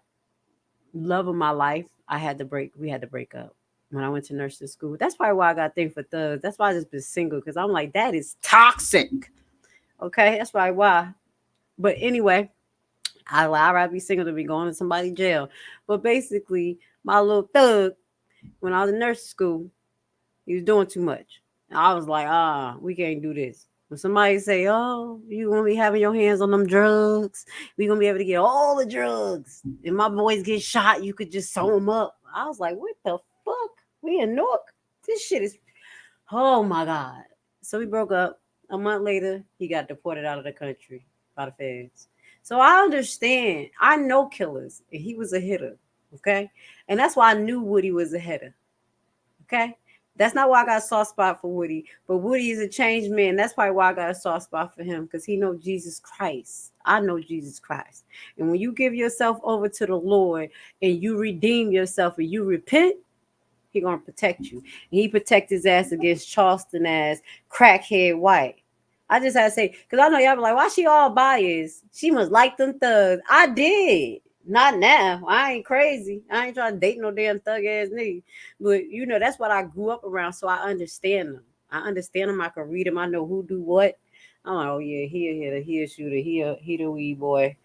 love of my life, we had to break up. When I went to nursing school. That's probably why I got a thing for thugs. That's why I just been single, because I'm like, that is toxic. Okay, that's probably why. But anyway, I'd rather be single than be going to somebody's jail. But basically, my little thug, when I was in nursing school, he was doing too much. And I was like, we can't do this. When somebody say, "Oh, you gonna be having your hands on them drugs, we gonna be able to get all the drugs," and my boys get shot, you could just sew them up. I was like, "What the fuck? We in Newark? This shit is." Oh my god! So we broke up. A month later, he got deported out of the country by the feds. So I understand. I know killers, and he was a hitter. Okay, and that's why I knew Woody was a hitter. Okay. That's not why I got a soft spot for Woody, but Woody is a changed man. That's probably why I got a soft spot for him because he knows Jesus Christ. I know Jesus Christ. And when you give yourself over to the Lord and you redeem yourself and you repent, he gonna protect you. And he protect his ass against Charlton ass crackhead white. I just had to say, because I know y'all be like, why she all biased? She must like them thugs. I did. Not now. I ain't crazy. I ain't trying to date no damn thug ass nigga. But you know, that's what I grew up around, so I understand them. I understand them. I can read them. I know who do what. I'm like, oh yeah, he a hitter, he a shooter, he the wee boy.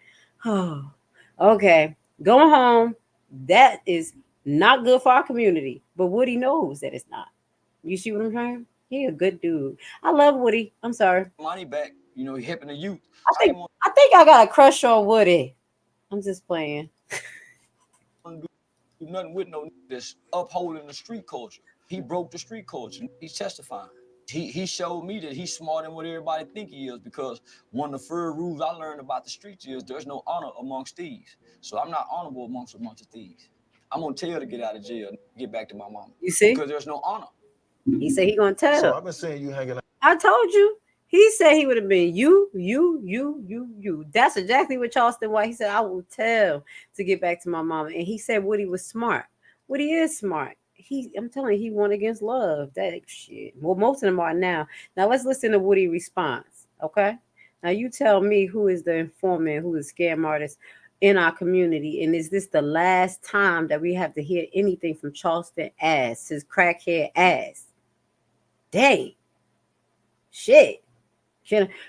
Oh, okay. Going home. That is not good for our community. But Woody knows that it's not. You see what I'm saying? He a good dude. I love Woody. I'm sorry. Money back, you know, he helping the youth. I think I got a crush on Woody. I'm just playing. Do nothing with no that's upholding the street culture. He broke the street culture. He's testifying. He showed me that he's smarter than what everybody think he is, because one of the first rules I learned about the streets is there's no honor amongst thieves. So I'm not honorable amongst a bunch of thieves. I'm gonna tell to get out of jail and get back to my mama. You see? Because there's no honor. He said he gonna tell. So I've been saying you hanging out. I told you. He said he would have been you. That's exactly what Charlton White. He said, I will tell to get back to my mama. And he said Woody was smart. Woody is smart. I'm telling you, he won against love. That shit. Well, most of them are now. Now let's listen to Woody's response. Okay. Now you tell me who is the informant, who is scam artist in our community, and is this the last time that we have to hear anything from Charlton ass, his crackhead ass? Dang. Shit.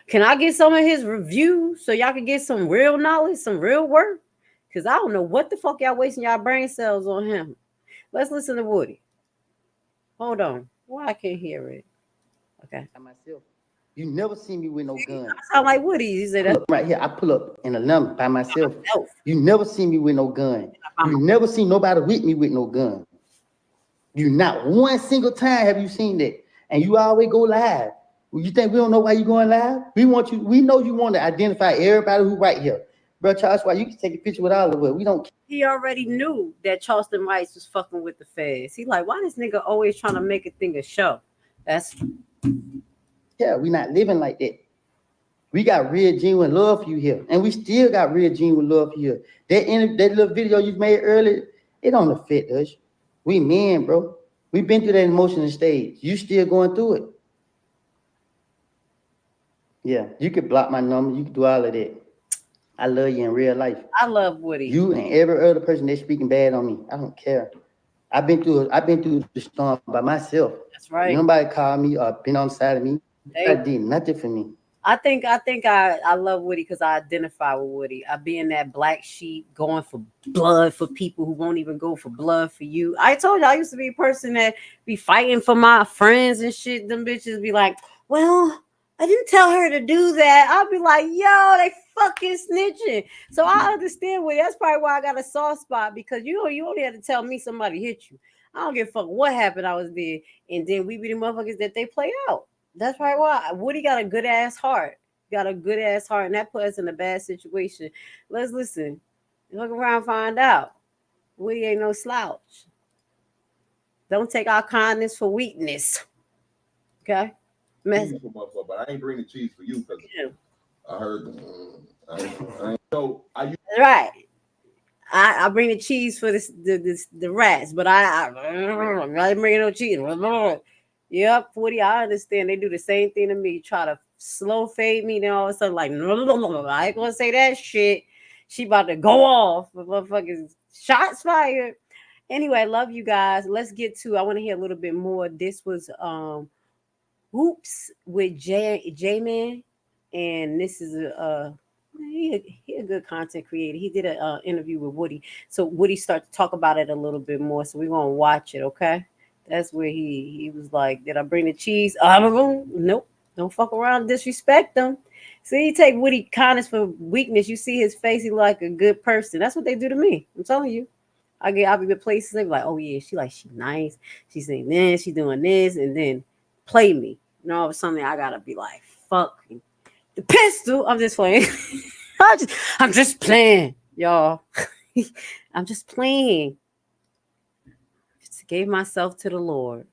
Can I get some of his reviews so y'all can get some real knowledge, some real work? Because I don't know what the fuck y'all wasting y'all brain cells on him. Let's listen to Woody. Hold on. Why I can't hear it? Okay. Myself. You never see me with no gun. I sound like Woody. He said that right here. I pull up in a number by myself. You never see me with no gun. You never see nobody with me with no gun. You not one single time have you seen that. And you always go live. You think we don't know why you going live? We want you. We know you want to identify everybody who right here. Bro, Charles, why you can take a picture with all of us. We don't. He already knew that Charlton Rice was fucking with the feds. He like, why this nigga always trying to make a thing a show? That's we not living like that. We got real genuine love for you here, and we still got real genuine love for you. That little video you made earlier, it don't affect us. We men, bro. We've been through that emotional stage. You still going through it. Yeah, you could block my number. You could do all of that. I love you in real life. I love Woody. You and every other person that's speaking bad on me. I don't care. I've been through the storm by myself. That's right. Nobody called me or been on the side of me. I did nothing for me. I think I love Woody because I identify with Woody. I be in that black sheep going for blood for people who won't even go for blood for you. I told you I used to be a person that be fighting for my friends and shit. Them bitches be like, well, I didn't tell her to do that. I'll be like, yo, they fucking snitching. So I understand Woody. That's probably why I got a soft spot, because you only had to tell me somebody hit you. I don't give a fuck what happened. I was there. And then we be the motherfuckers that they play out. That's probably why. Woody got a good ass heart. Got a good ass heart, and that put us in a bad situation. Let's listen. Look around, find out. Woody ain't no slouch. Don't take our kindness for weakness. Okay? But I ain't bringing cheese for you because I heard. Right. I bring the cheese for the rats, but I ain't bringing no cheese. Yep, Woody, I understand. They do the same thing to me. Try to slow fade me, then all of a sudden, like, no, I ain't gonna say that shit. She about to go off. Motherfuckers, shots fired. Anyway, love you guys. Let's get to. I want to hear a little bit more. This was Oops with J-Man, and this is he a good content creator. He did an interview with Woody, so Woody started to talk about it a little bit more. So we're gonna watch it, okay? That's where he was like, "Did I bring the cheese?" Nope. Don't fuck around and disrespect them. See, you take Woody kindness for weakness. You see his face, he look like a good person. That's what they do to me. I'm telling you. I'll be at places, they be like, oh yeah, she nice. She's saying this, she doing this, and then play me. And all of a sudden I gotta be like, fuck the pistol. I'm just playing. I'm just playing, y'all. I'm just playing. Just gave myself to the Lord.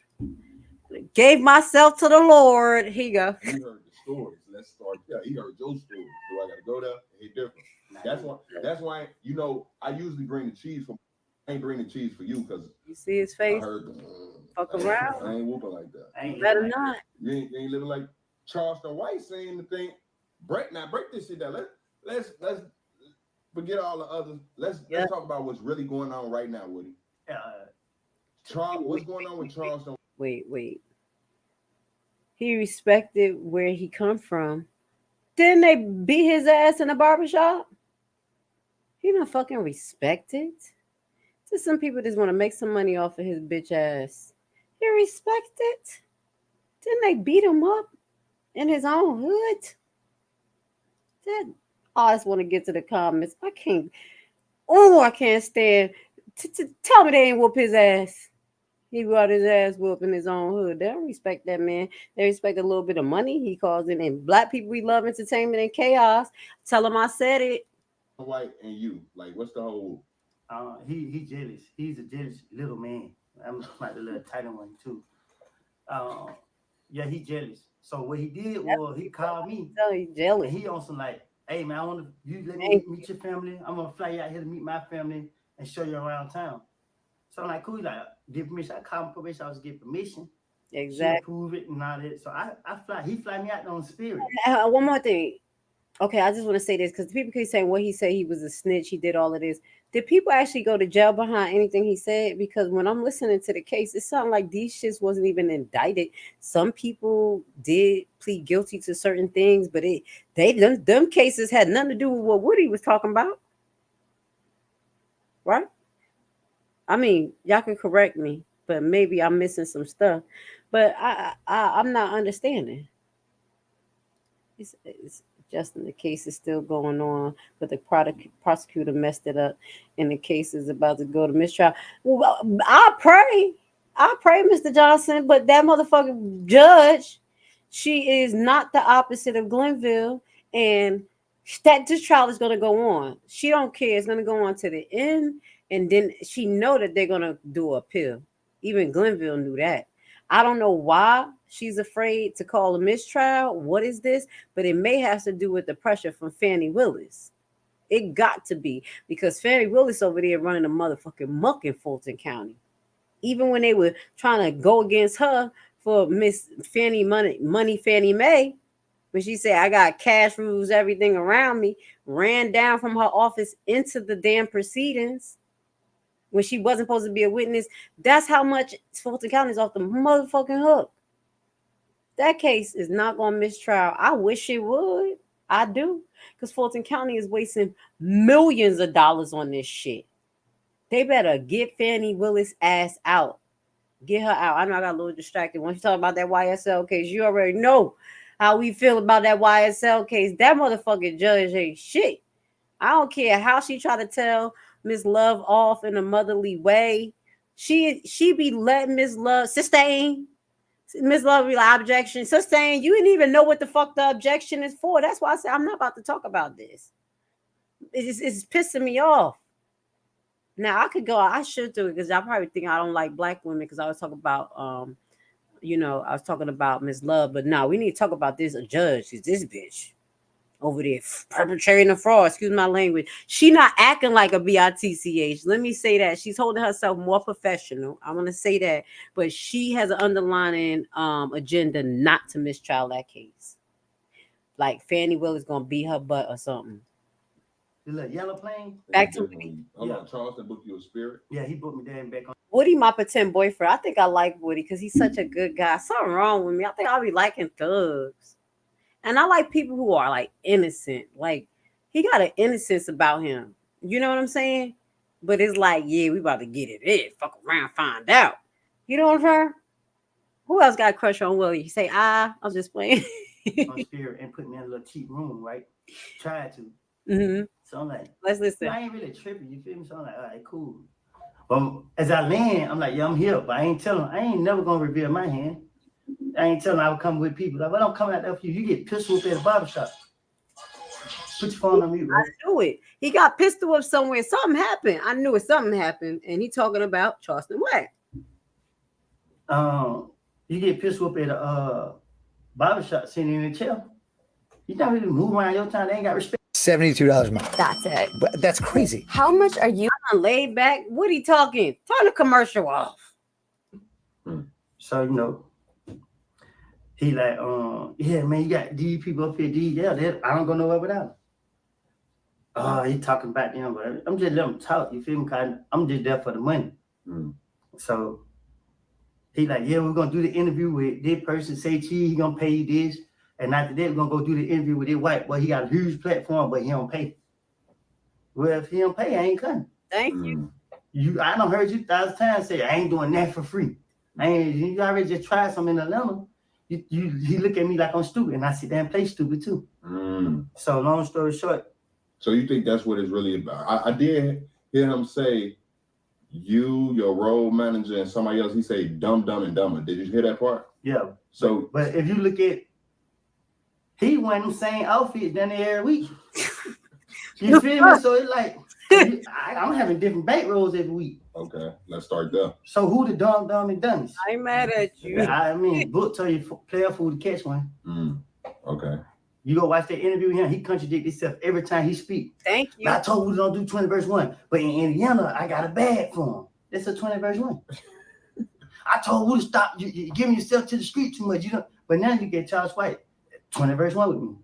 Gave myself to the Lord. Here you go. You heard the stories. Let's start there. He heard your story. Do I gotta go there? He different. That's why you know I usually bring the cheese for. I ain't bring the cheese for you because you see his face. I heard the, fuck around. I ain't whooping like that. You better not. You ain't living like Charlton White saying the thing. Break this shit down. Let's forget all the others. Let's talk about what's really going on right now, Woody. What's going on with Charlton? Wait. He respected where he come from. Didn't they beat his ass in the barbershop? He don't fucking respect it. Just some people just want to make some money off of his bitch ass. He respect it. Didn't they beat him up in his own hood? I just want to get to the comments. I can't stand. Tell me they ain't whoop his ass. He got his ass whooped in his own hood. They don't respect that man. They respect a little bit of money he causing. And black people, we love entertainment and chaos. Tell him I said it. White and you, like, what's the whole? He jealous. He's a jealous little man. I'm like the little tiny one too. Yeah, he jealous. So what he did was he called me. So he jealous. And he on some like, hey man, I want you let me meet your family. I'm gonna fly you out here to meet my family and show you around town. So I'm like, cool, like give permission. I called him probation. I was get permission. Exactly. She approve it and all that. So I fly. He fly me out on spirit. One more thing. Okay, I just want to say this because people keep saying what he said, he was a snitch, he did all of this. Did people actually go to jail behind anything he said? Because when I'm listening to the case, it sounded like these shits wasn't even indicted. Some people did plead guilty to certain things, but them cases had nothing to do with what Woody was talking about. Right? I mean, y'all can correct me, but maybe I'm missing some stuff. But I'm not understanding. It's Justin, the case is still going on, but the prosecutor messed it up, and the case is about to go to mistrial. Well, I pray, Mr. Johnson, but that motherfucking judge, she is not the opposite of Glenville, and this trial is going to go on. She don't care. It's going to go on to the end, and then she know that they're going to do an appeal. Even Glenville knew that. I don't know why she's afraid to call a mistrial. What is this? But it may have to do with the pressure from Fannie Willis. It got to be because Fannie Willis over there running a motherfucking muck in Fulton County. Even when they were trying to go against her for Miss Fannie Money Fannie Mae, when she said, I got cash rules, everything around me, ran down from her office into the damn proceedings. When she wasn't supposed to be a witness, that's how much Fulton County is off the motherfucking hook. That case is not going to mistrial. I wish it would. I do. Because Fulton County is wasting millions of dollars on this shit. They better get Fannie Willis' ass out. Get her out. I know I got a little distracted. Once you talk about that YSL case, you already know how we feel about that YSL case. That motherfucking judge ain't shit. I don't care how she try to tell Miss Love off in a motherly way. She be letting Miss Love sustain. Miss Love be like, objection, sustain. You didn't even know what the fuck the objection is for. That's why I said I'm not about to talk about this. It's pissing me off. Now I should do it because y'all probably think I don't like black women because I was talking about I was talking about Miss Love, but no, we need to talk about this judge. Is this bitch over there perpetrating a fraud? Excuse my language. She not acting like a bitch. Let me say that. She's holding herself more professional. I want to say that. But she has an underlying agenda not to mistrial that case. Like Fannie Willis gonna beat her butt or something. The little yellow plane. Back to Woody. Charlton booked you a spirit. Yeah, he booked me there and back on. Woody, my pretend boyfriend. I think I like Woody because he's such a good guy. Something wrong with me. I think I'll be liking thugs. And I like people who are like innocent. Like he got an innocence about him. You know what I'm saying? But it's like, yeah, we about to get it in. Fuck around, find out. You know what I'm saying? Who else got a crush on Willie? You say, I'm just playing. on spirit and put me in a little cheap room, right? Tried to. Mm-hmm. So I'm like, let's listen. I ain't really tripping, you feel me? So I'm like, all right, cool. But as I land, I'm like, yeah, I'm here, but I ain't telling. I ain't never gonna reveal my hand. I ain't telling I would come with people. Like, but I'm coming out there for you. You get pistol whipped at a barbershop. Put your phone on mute, bro. I knew it. He got pistol whipped somewhere. Something happened. I knew it. Something happened. And he talking about Charlton White. You get pistol whipped at a barbershop sitting in a chair. You not really move around your time. They ain't got respect. $72 a month. That's it. But that's crazy. How much are you laid back? What he talking? Turn the commercial off. So he like, yeah, man, you got these people up here, I don't go nowhere without them. He talking about them, but I'm just letting them talk. You feel me? Cause I'm just there for the money. So he like, yeah, we're gonna do the interview with this person. Say he gonna pay you this, and after that, we're gonna go do the interview with this white boy. He got a huge platform, but he don't pay. Well, if he don't pay, I ain't coming. Thank you. I done heard you 1,000 times say I ain't doing that for free. You already just tried something in Atlanta. He look at me like I'm stupid, and I sit there and play stupid too. So long story short. So you think that's what it's really about? I did hear him say, you, your role manager, and somebody else. He say dumb, dumb, and dumber. Did you hear that part? Yeah. So, but if you look at, he wearing the same outfit down there every week. You feel me? So it's like I'm having different bankrolls every week. Okay, let's start there. So who the dumb, and dumbest? I ain't mad at you. I mean, book tell you player fool to catch one. Okay. You go watch that interview with him. He contradicts himself every time he speak. Thank you. I told you don't do 20 verse 1, but in Indiana, I got a bag for him. That's a 20 verse 1. I told you to stop. You're giving yourself to the street too much. You know, but now you get Charles White, 20 verse 1 with me.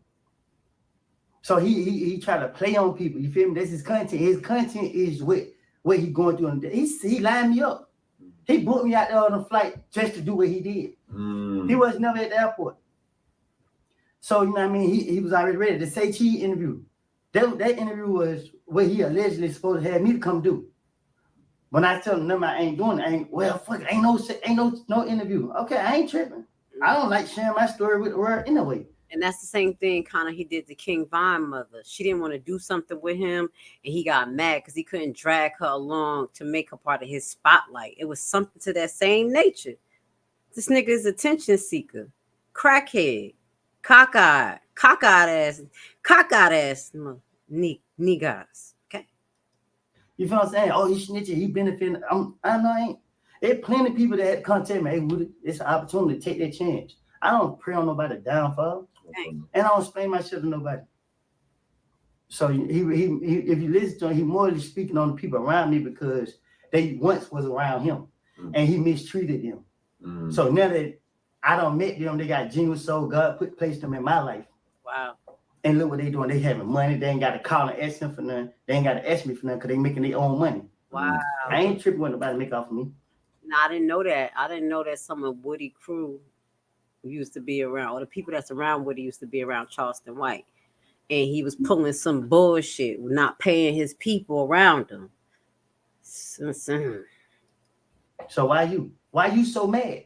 So he try to play on people. You feel me? That's his content. His content is what he going through. He lined me up. He booked me out there on a flight just to do what he did. He was never at the airport. So, you know what I mean? He was already ready. The Say Cheese interview. That interview was what he allegedly supposed to have me to come do. When I tell him, I ain't doing it. Fuck it. Ain't no interview. Okay, I ain't tripping. I don't like sharing my story with the world anyway. And that's the same thing kind of he did to King Von mother. She didn't want to do something with him, and he got mad because he couldn't drag her along to make her part of his spotlight. It was something to that same nature. This nigga is attention seeker, crackhead, cockeyed ass niggas. Okay. You feel what I'm saying? Oh, he snitching, he benefiting. I know I ain't. There's plenty of people that contact me. Hey, Woody, it's an opportunity to take that chance. I don't pray on nobody's downfall, and I don't explain my shit to nobody. So he if you listen to him, he morally speaking on the people around me because they once was around him, and he mistreated them. So now that I don't met them, they got genuine soul. God placed them in my life. Wow. And look what they doing. They having money. They ain't got to call and ask them for nothing. They ain't got to ask me for nothing because they making their own money. Wow. I ain't tripping when nobody make off of me. No, I didn't know that. I didn't know that some of Woody crew used to be around, or the people that's around Woody used to be around Charlton White. And he was pulling some bullshit, not paying his people around him. So why you so mad?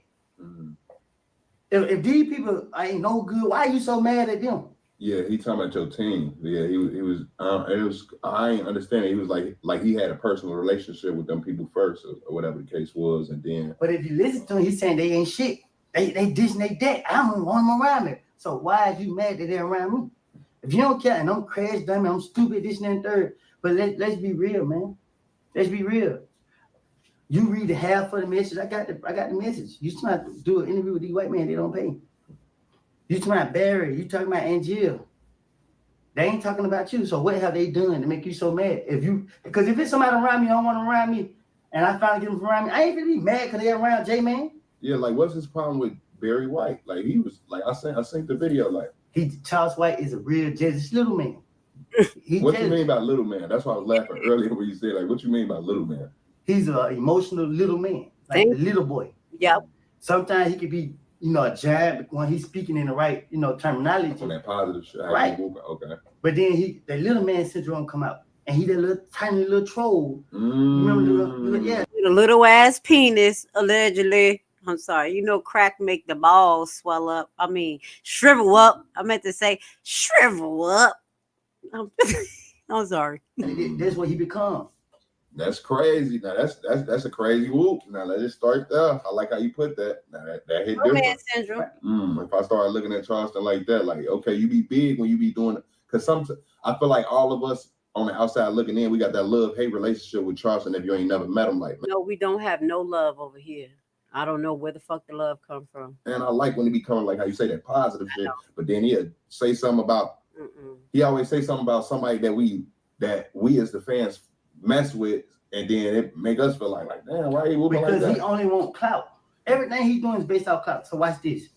If these people ain't no good, why are you so mad at them? Yeah, he talking about your team. Yeah, he was. It was. I ain't understand it. He was like he had a personal relationship with them people first, or whatever the case was, and then. But if you listen to him, he's saying they ain't shit. They dishing they debt. I don't want them around me. So why are you mad that they're around me? If you don't care, and I'm crash dummy, I'm stupid, this and that and third. But let's be real, man. Let's be real. You read the half of the message. I got the message. You trying to do an interview with these white men, they don't pay. You talking about Barry, you talking about Angel. They ain't talking about you. So what have they done to make you so mad? Because if it's somebody around me, I don't want them around me, and I finally get them around me, I ain't gonna be mad because they're around J-Man. Yeah, like what's his problem with Barry White? Like he was like I seen the video like Charles White is a real jealous little man. What you mean by little man? That's why I was laughing earlier when you said like what you mean by little man? He's an emotional little man, like the little boy. Yep. Sometimes he could be, a giant when he's speaking in the right, terminology. On that positive shit. Right. Okay. But then the little man syndrome come out, and he that little tiny little troll. Remember the the little ass penis, allegedly. I'm sorry. You know, crack make the balls swell up. I mean, shrivel up. I meant to say shrivel up. I'm sorry. That's what he become. That's crazy. Now that's a crazy whoop. Now let it start there. I like how you put that. Now that hit different. Man syndrome. If I start looking at Charlton like that, like okay, you be big when you be doing it. Because sometimes I feel like all of us on the outside looking in, we got that love-hate relationship with Charlton if you ain't never met him. Like, no, we don't have no love over here. I don't know where the fuck the love come from. And I like when he be coming, like how you say that positive shit, but then he'll say something about he always say something about somebody that we as the fans mess with, and then it make us feel like damn, why he whooping like that? Because he only want clout. Everything he's doing is based off clout. So watch this.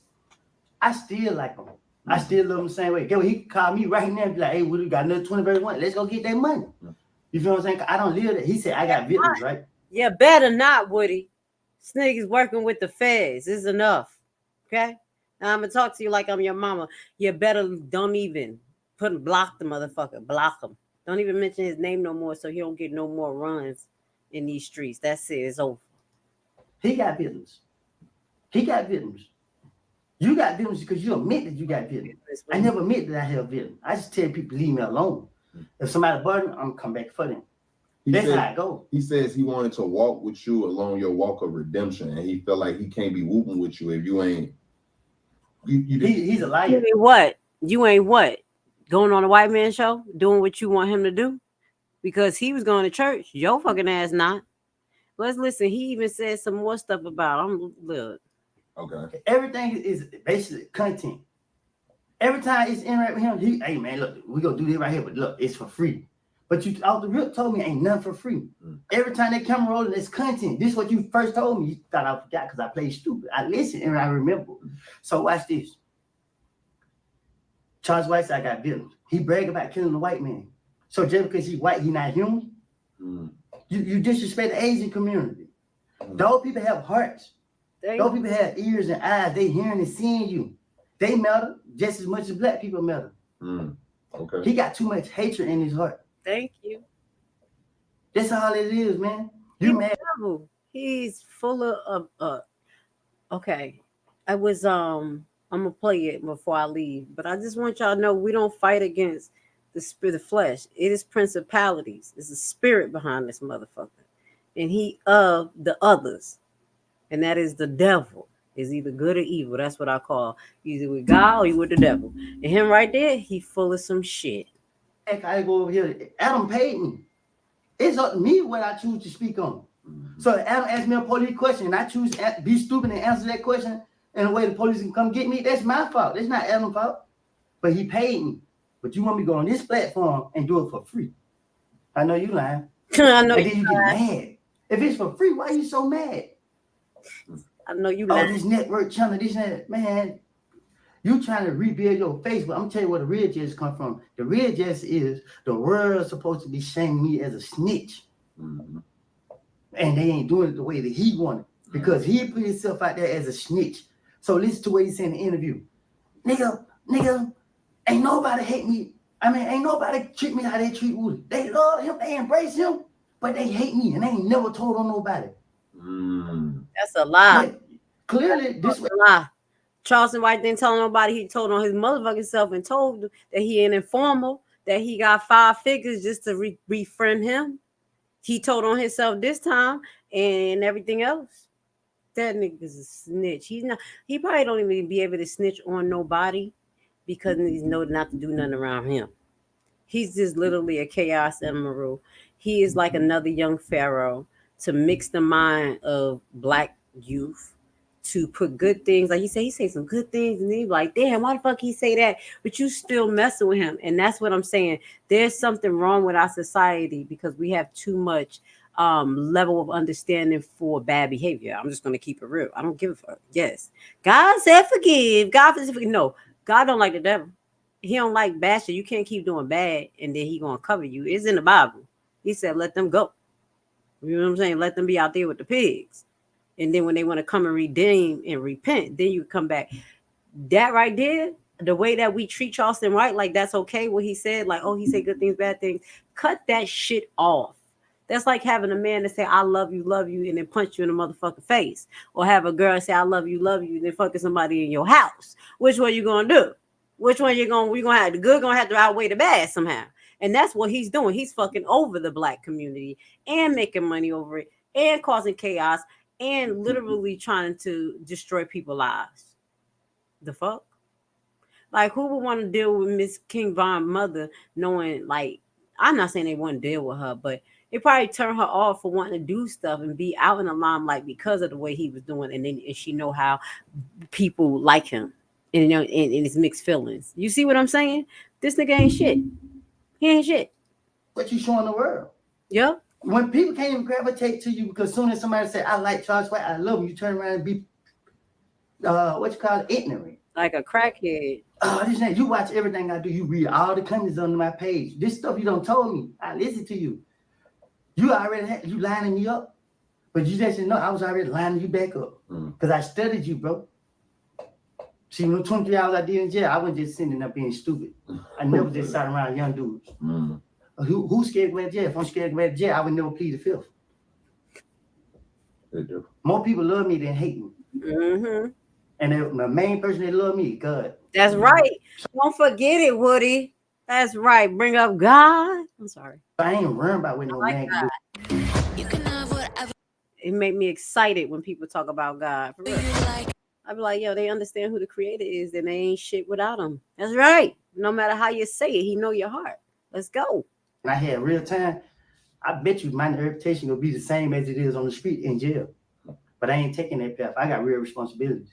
I still like him. I still love him the same way. Get what, he could call me right now and be like, hey, we got another 20 verse 1. Let's go get that money. You feel what I'm saying? I don't live that. He said, I got victims, right? Yeah, better not, Woody. This nigga's working with the feds. This is enough. Okay? Now I'm going to talk to you like I'm your mama. You better don't even block the motherfucker. Block him. Don't even mention his name no more so he don't get no more runs in these streets. That's it. It's over. He got victims. He got victims. You got victims because you admit that you got victims. I never admit that I have victims. I just tell people, leave me alone. If somebody bother me, I'm going to come back for them. That's how I go. He says he wanted to walk with you along your walk of redemption, and he felt like he can't be whooping with you if you ain't. He's a liar. You ain't what? You ain't what? Going on a white man show? Doing what you want him to do? Because he was going to church. Your fucking ass not. Let's listen. He even said some more stuff about him. Look. Okay. Everything is basically content. Every time it's interact with him, hey man, look, we gonna do this right here, but look, it's for free. But you out the rip told me ain't nothing for free. Every time that camera rolling, it's content. This is what you first told me. You thought I forgot because I played stupid. I listened and I remember. So watch this. Charles White said I got victims. He bragged about killing a white man. So just because he's white, he not human. You disrespect the Asian community. Those people have hearts. Those people have ears and eyes. They hearing and seeing you. They matter just as much as black people matter. Okay. He got too much hatred in his heart. Thank you. That's all it is, man. You mad? He's full of okay. I was I'm gonna play it before I leave, but I just want y'all to know we don't fight against the spirit of flesh. It is principalities. It's a spirit behind this motherfucker. And he of the others. And that is the devil. Is either good or evil. That's what I call either with God or you with the devil. And him right there, he full of some shit. Heck, I go over here. Adam paid me. It's up to me what I choose to speak on. So if Adam asked me a police question and I choose to be stupid and answer that question in a way the police can come get me, that's my fault. That's not Adam's fault. But he paid me. But you want me to go on this platform and do it for free. I know you lying. I know and then you get mad. If it's for free, why are you so mad? I know you lying. Oh, this network channel, this and that. Man, you trying to rebuild your face, but I'm telling you where the real justice come from. The real justice is the world supposed to be shaming me as a snitch. And they ain't doing it the way that he wanted. Because he put himself out there as a snitch. So listen to what he said in the interview. Nigga, ain't nobody hate me. I mean, ain't nobody treat me how they treat Woody. They love him, they embrace him, but they hate me and they ain't never told on nobody. That's a lie. But clearly, this was a lie. Charlton White didn't tell nobody. He told on his motherfucking self and told that he an informer, that he got 5 figures just to befriend him. He told on himself this time and everything else. That nigga's a snitch. He's not. He probably don't even be able to snitch on nobody because he's know not to do nothing around him. He's just literally a chaos emerald. He is like another young pharaoh to mix the mind of black youth, to put good things. Like he say some good things, and then you like, damn, why the fuck he say that? But you still messing with him. And that's what I'm saying. There's something wrong with our society because we have too much level of understanding for bad behavior. I'm just gonna keep it real. I don't give a fuck. Yes. God said forgive. God said forgive. No, God don't like the devil. He don't like bad shit. You can't keep doing bad and then he gonna cover you. It's in the Bible. He said, let them go. You know what I'm saying? Let them be out there with the pigs. And then when they want to come and redeem and repent, then you come back. That right there, the way that we treat Charlton White, like that's okay. What he said, like, oh, he said good things, bad things. Cut that shit off. That's like having a man to say I love you, and then punch you in the motherfucking face, or have a girl say I love you, and then fucking somebody in your house. Which one you gonna do? Which one we gonna have? The good gonna have to outweigh the bad somehow. And that's what he's doing. He's fucking over the black community and making money over it and causing chaos and literally trying to destroy people's lives. The fuck? Like, who would want to deal with Miss King Von's mother knowing, like, I'm not saying they wouldn't deal with her, but it probably turned her off for wanting to do stuff and be out in the limelight because of the way he was doing. And she know how people like him and, you know, and his mixed feelings. You see what I'm saying? This nigga ain't shit. He ain't shit. What you showing the world? Yeah. When people can't even gravitate to you because as soon as somebody say, I like Charles White, I love him, you turn around and be, what you call it, ignorant. Like a crackhead. Oh, this name, you watch everything I do. You read all the comments on my page. This stuff you don't told me. I listen to you. You already had, you lining me up. But you just didn't know I was already lining you back up. Because I studied you, bro. See, when 23 hours I did in jail, I wasn't just sitting there being stupid. I never just sat around young dudes. Who's scared to go to jail? If I'm scared to go to jail, I would never plead the fifth. More people love me than hate me. Mm-hmm. And the main person that love me, God. That's right. Don't forget it, Woody. That's right. Bring up God. I'm sorry. I ain't worried about what no man can do. You can have whatever. It made me excited when people talk about God. For real. I'd be like, yo, they understand who the creator is, then they ain't shit without him. That's right. No matter how you say it, he know your heart. Let's go. And I had real time. I bet you my reputation will be the same as it is on the street in jail. But I ain't taking that path. I got real responsibilities.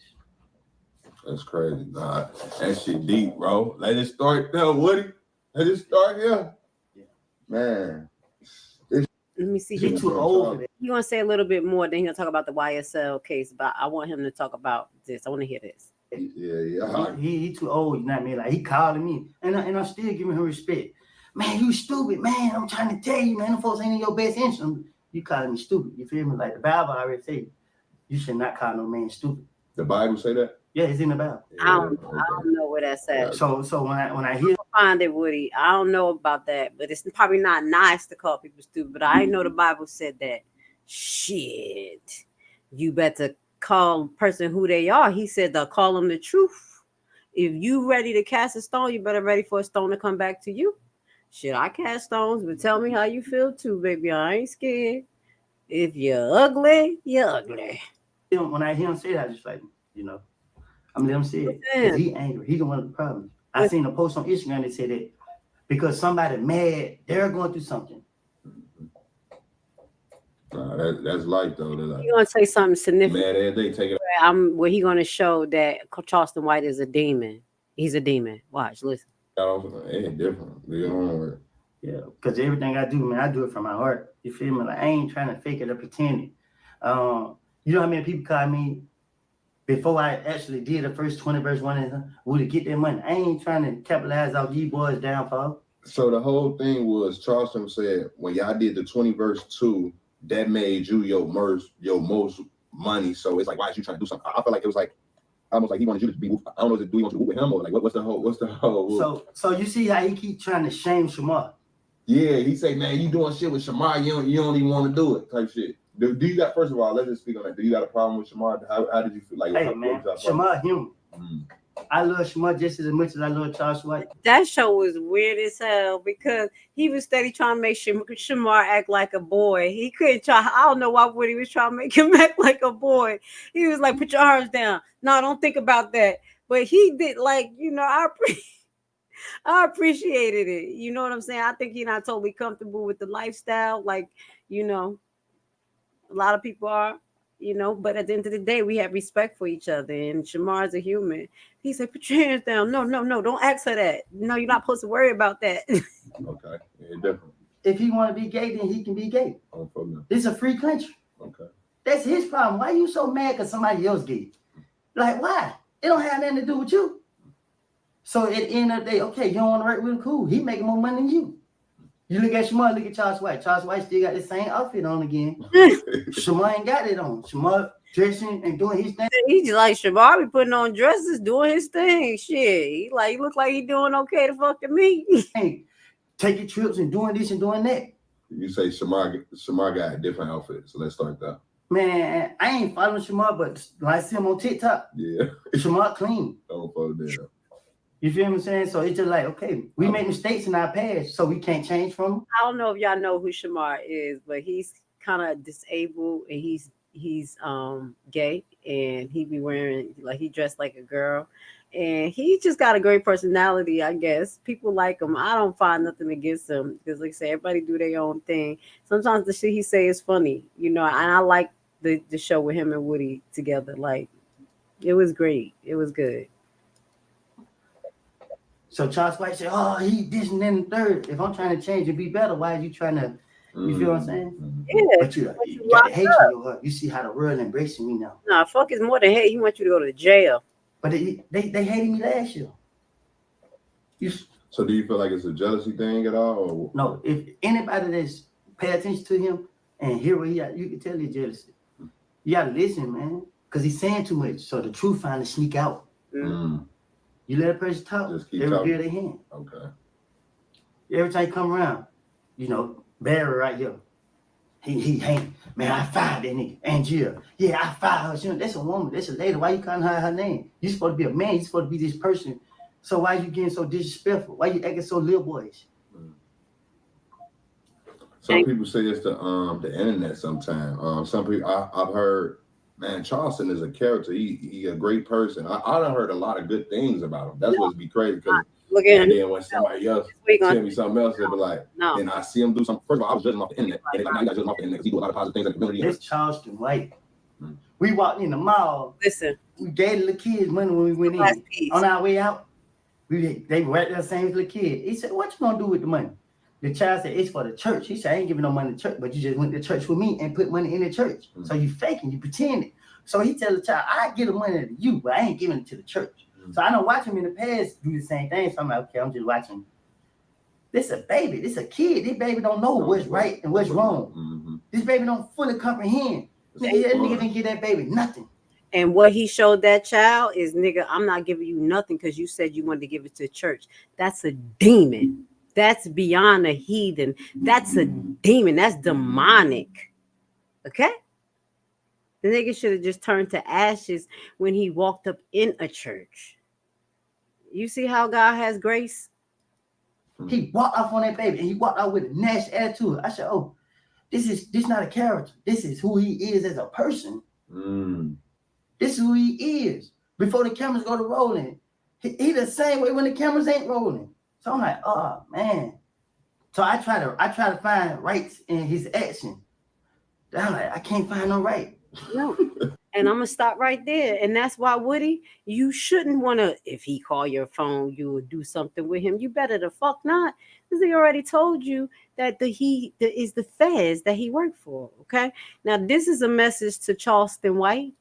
That's crazy. Nah, that shit deep, bro. Let it start there, Woody. Let it start here. Yeah. Man. Let me see. He's too old for that. You want to say a little bit more, then he'll talk about the YSL case, but I want him to talk about this. I want to hear this. Yeah. He too old, you know what I mean? Like, he calling me, and I'm still giving him respect. Man, you stupid, man. I'm trying to tell you, man. Them folks ain't in your best interest. You calling me stupid. You feel me? Like the Bible already say you should not call no man stupid. The Bible say that? Yeah, it's in the Bible. I don't know where that's at. So when I hear find it, Woody, I don't know about that, but it's probably not nice to call people stupid. But I know the Bible said that. Shit, you better call a person who they are. He said to call them the truth. If you ready to cast a stone, you better ready for a stone to come back to you. Shit, I cast stones, but tell me how you feel too, baby. I ain't scared. If you're ugly, you're ugly. When I hear him say that, I just like, you know, I'm let him say it. 'Cause he angry. He the one of the problems. I seen a post on Instagram that said that because somebody mad, they're going through something. That's life though. Like, you gonna say something significant? Mad as they take it. Where he gonna show that Charlton White is a demon. He's a demon. Watch, listen. It ain't different. Yeah, because everything I do, man, I do it from my heart. You feel me? Like I ain't trying to fake it or pretend it. You know how many people call me before I actually did the first 20 verse 1 and would it get that money? I ain't trying to capitalize off you boys' downfall. So the whole thing was Charlton said when y'all did the 20 verse 2, that made you your most money. So it's like, why is you trying to do something? I feel like it was like almost like he wanted you to be. I don't know, do you want to whoop with him or like what's the whole? So you see how he keep trying to shame Shamar? Yeah, he say, man, you doing shit with Shamar, you don't even want to do it type shit. Do you got, first of all, let's just speak on that. Do you got a problem with Shamar? How did you feel? Like, hey man, Shamar human. I love Shamar just as much as I love Charles White. That show was weird as hell because he was steady trying to make Shamar act like a boy. He couldn't try. I don't know why Woody was trying to make him act like a boy. He was like, put your arms down. No, don't think about that. But he did, like, you know, I appreciated it. You know what I'm saying? I think he's not totally comfortable with the lifestyle. Like, you know, a lot of people are. You know, but at the end of the day, we have respect for each other. And Shamar's a human. He said, put your hands down. No, don't ask her that. No, you're not supposed to worry about that. Okay. Yeah, definitely. If he want to be gay, then he can be gay. This is a free country. Okay. That's his problem. Why are you so mad because somebody else gay? Like, why? It don't have nothing to do with you. So at the end of the day, okay, you don't want to work with him, cool. He making more money than you. You look at Shamar, look at Charles White. Charles White still got the same outfit on again. Shamar ain't got it on. Shamar dressing and doing his thing. He just like Shamar be putting on dresses, doing his thing. Shit, he look like he doing okay to fuck to me. Hey, taking trips and doing this and doing that. You say Shamar got a different outfit, so let's start there. Man, I ain't following Shamar, but when I see him on TikTok, Yeah, Shamar clean. don't follow that. You feel what I'm saying? So it's just like, okay, we make mistakes in our past, so we can't change from them. I don't know if y'all know who Shamar is, but he's kind of disabled and he's gay and he be wearing like he dressed like a girl and he just got a great personality. I guess people like him. I don't find nothing against him because like I say, everybody do their own thing. Sometimes the shit he say is funny, you know, and I like the show with him and Woody together. Like it was great. It was good. So Charles White said, oh, he this and then the third. If I'm trying to change and be better, why are you trying to, you feel what I'm saying? Yeah. But you got the hate in your heart. You see how the world embracing me now. Nah, fuck is more than hate. He wants you to go to jail. But they hated me last year. So do you feel like it's a jealousy thing at all? Or? No, if anybody that's pay attention to him and hear what he got, you can tell he's jealousy. You gotta listen, man, because he's saying too much. So the truth finally sneak out. You let a person talk, they reveal their hand. Okay. Every time you come around, you know, Barry right here. He hang, man, I fired that nigga. Angela. Yeah, I fired her. She, that's a woman, that's a lady. Why you calling her name? You supposed to be a man, you supposed to be this person. So why you getting so disrespectful? Why you acting so little boyish? Some people say it's the internet sometimes. Some people I've heard, man, Charlton is a character. He a great person. I done heard a lot of good things about him. That's what's be crazy because and then when somebody else tell me something else, they be like, then I see him do something. First of all, I was judging off the internet. And I got judging off the internet because he do a lot of positive things in the community. That's Charlton White. We walked in the mall. Listen, we gave the kids money when we went in. On our way out, they were right there same as the kid. He said, "What you gonna do with the money?" The child said, "It's for the church." He said, "I ain't giving no money to church, but you just went to church with me and put money in the church. So you faking, you pretending." So he tell the child, "I give the money to you, but I ain't giving it to the church." So I don't watch him in the past do the same thing. So I'm like, okay, I'm just watching. This a baby, this a kid. This baby don't know what's right and what's wrong. This baby don't fully comprehend. That nigga didn't give that baby nothing. And what he showed that child is, nigga, I'm not giving you nothing because you said you wanted to give it to church. That's a demon. That's beyond a heathen. That's a demon. That's demonic. Okay? The nigga should have just turned to ashes when he walked up in a church. You see how God has grace? He walked off on that baby and he walked out with a nasty attitude. I said, oh, this not a character. This is who he is as a person. This is who he is. Before the cameras go to rolling, he the same way when the cameras ain't rolling. So I'm like, oh man. So I try to find rights in his action. I'm like, I can't find no right. No. And I'm gonna stop right there. And that's why, Woody, you shouldn't want to, if he call your phone, you will do something with him. You better the fuck not. Because he already told you that is the feds that he worked for. Okay. Now, this is a message to Charlton White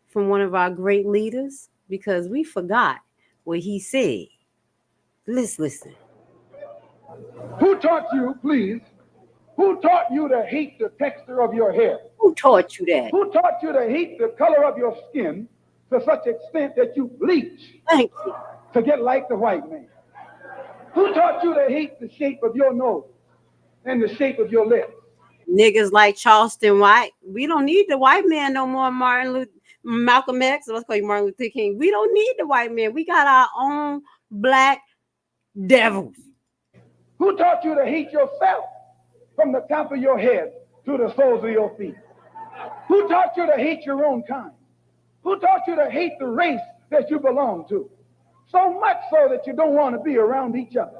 from one of our great leaders, because we forgot what he said. Let's listen. Who taught you, please? Who taught you to hate the texture of your hair? Who taught you that? Who taught you to hate the color of your skin to such extent that you bleach? Thank you. To get like the white man? Who taught you to hate the shape of your nose and the shape of your lips? Niggas like Charlton White. We don't need the white man no more, Malcolm X. Let's call you Martin Luther King. We don't need the white man. We got our own black devils. Who taught you to hate yourself from the top of your head to the soles of your feet? Who taught you to hate your own kind? Who taught you to hate the race that you belong to? So much so that you don't want to be around each other.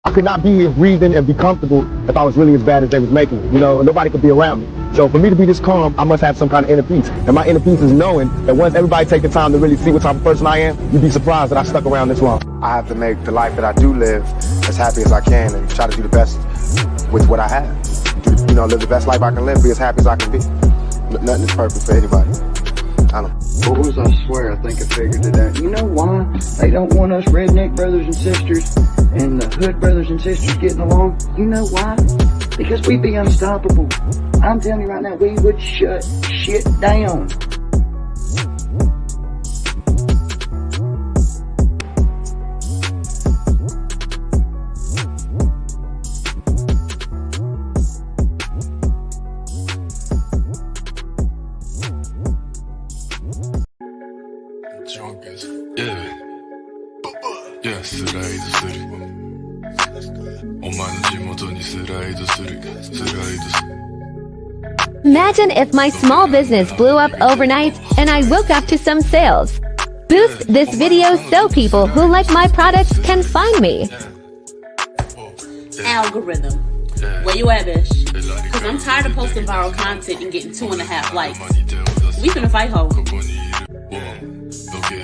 I could not be here breathing and be comfortable if I was really as bad as they was making it. You know, nobody could be around me. So for me to be this calm, I must have some kind of inner peace. And my inner peace is knowing that once everybody take the time to really see what type of person I am, you'd be surprised that I stuck around this long. I have to make the life that I do live as happy as I can and try to do the best with what I have. You know, live the best life I can live, be as happy as I can be. Nothing is perfect for anybody. I don't. Boys, I swear, I think I figured it out. You know why they don't want us redneck brothers and sisters and the hood brothers and sisters getting along? You know why? Because we'd be unstoppable. I'm telling you right now, we would shut shit down. Imagine if my small business blew up overnight and I woke up to some sales. Boost this video so people who like my products can find me. Algorithm. Where you at, bitch? Because I'm tired of posting viral content and getting 2.5 likes. We finna fight, ho.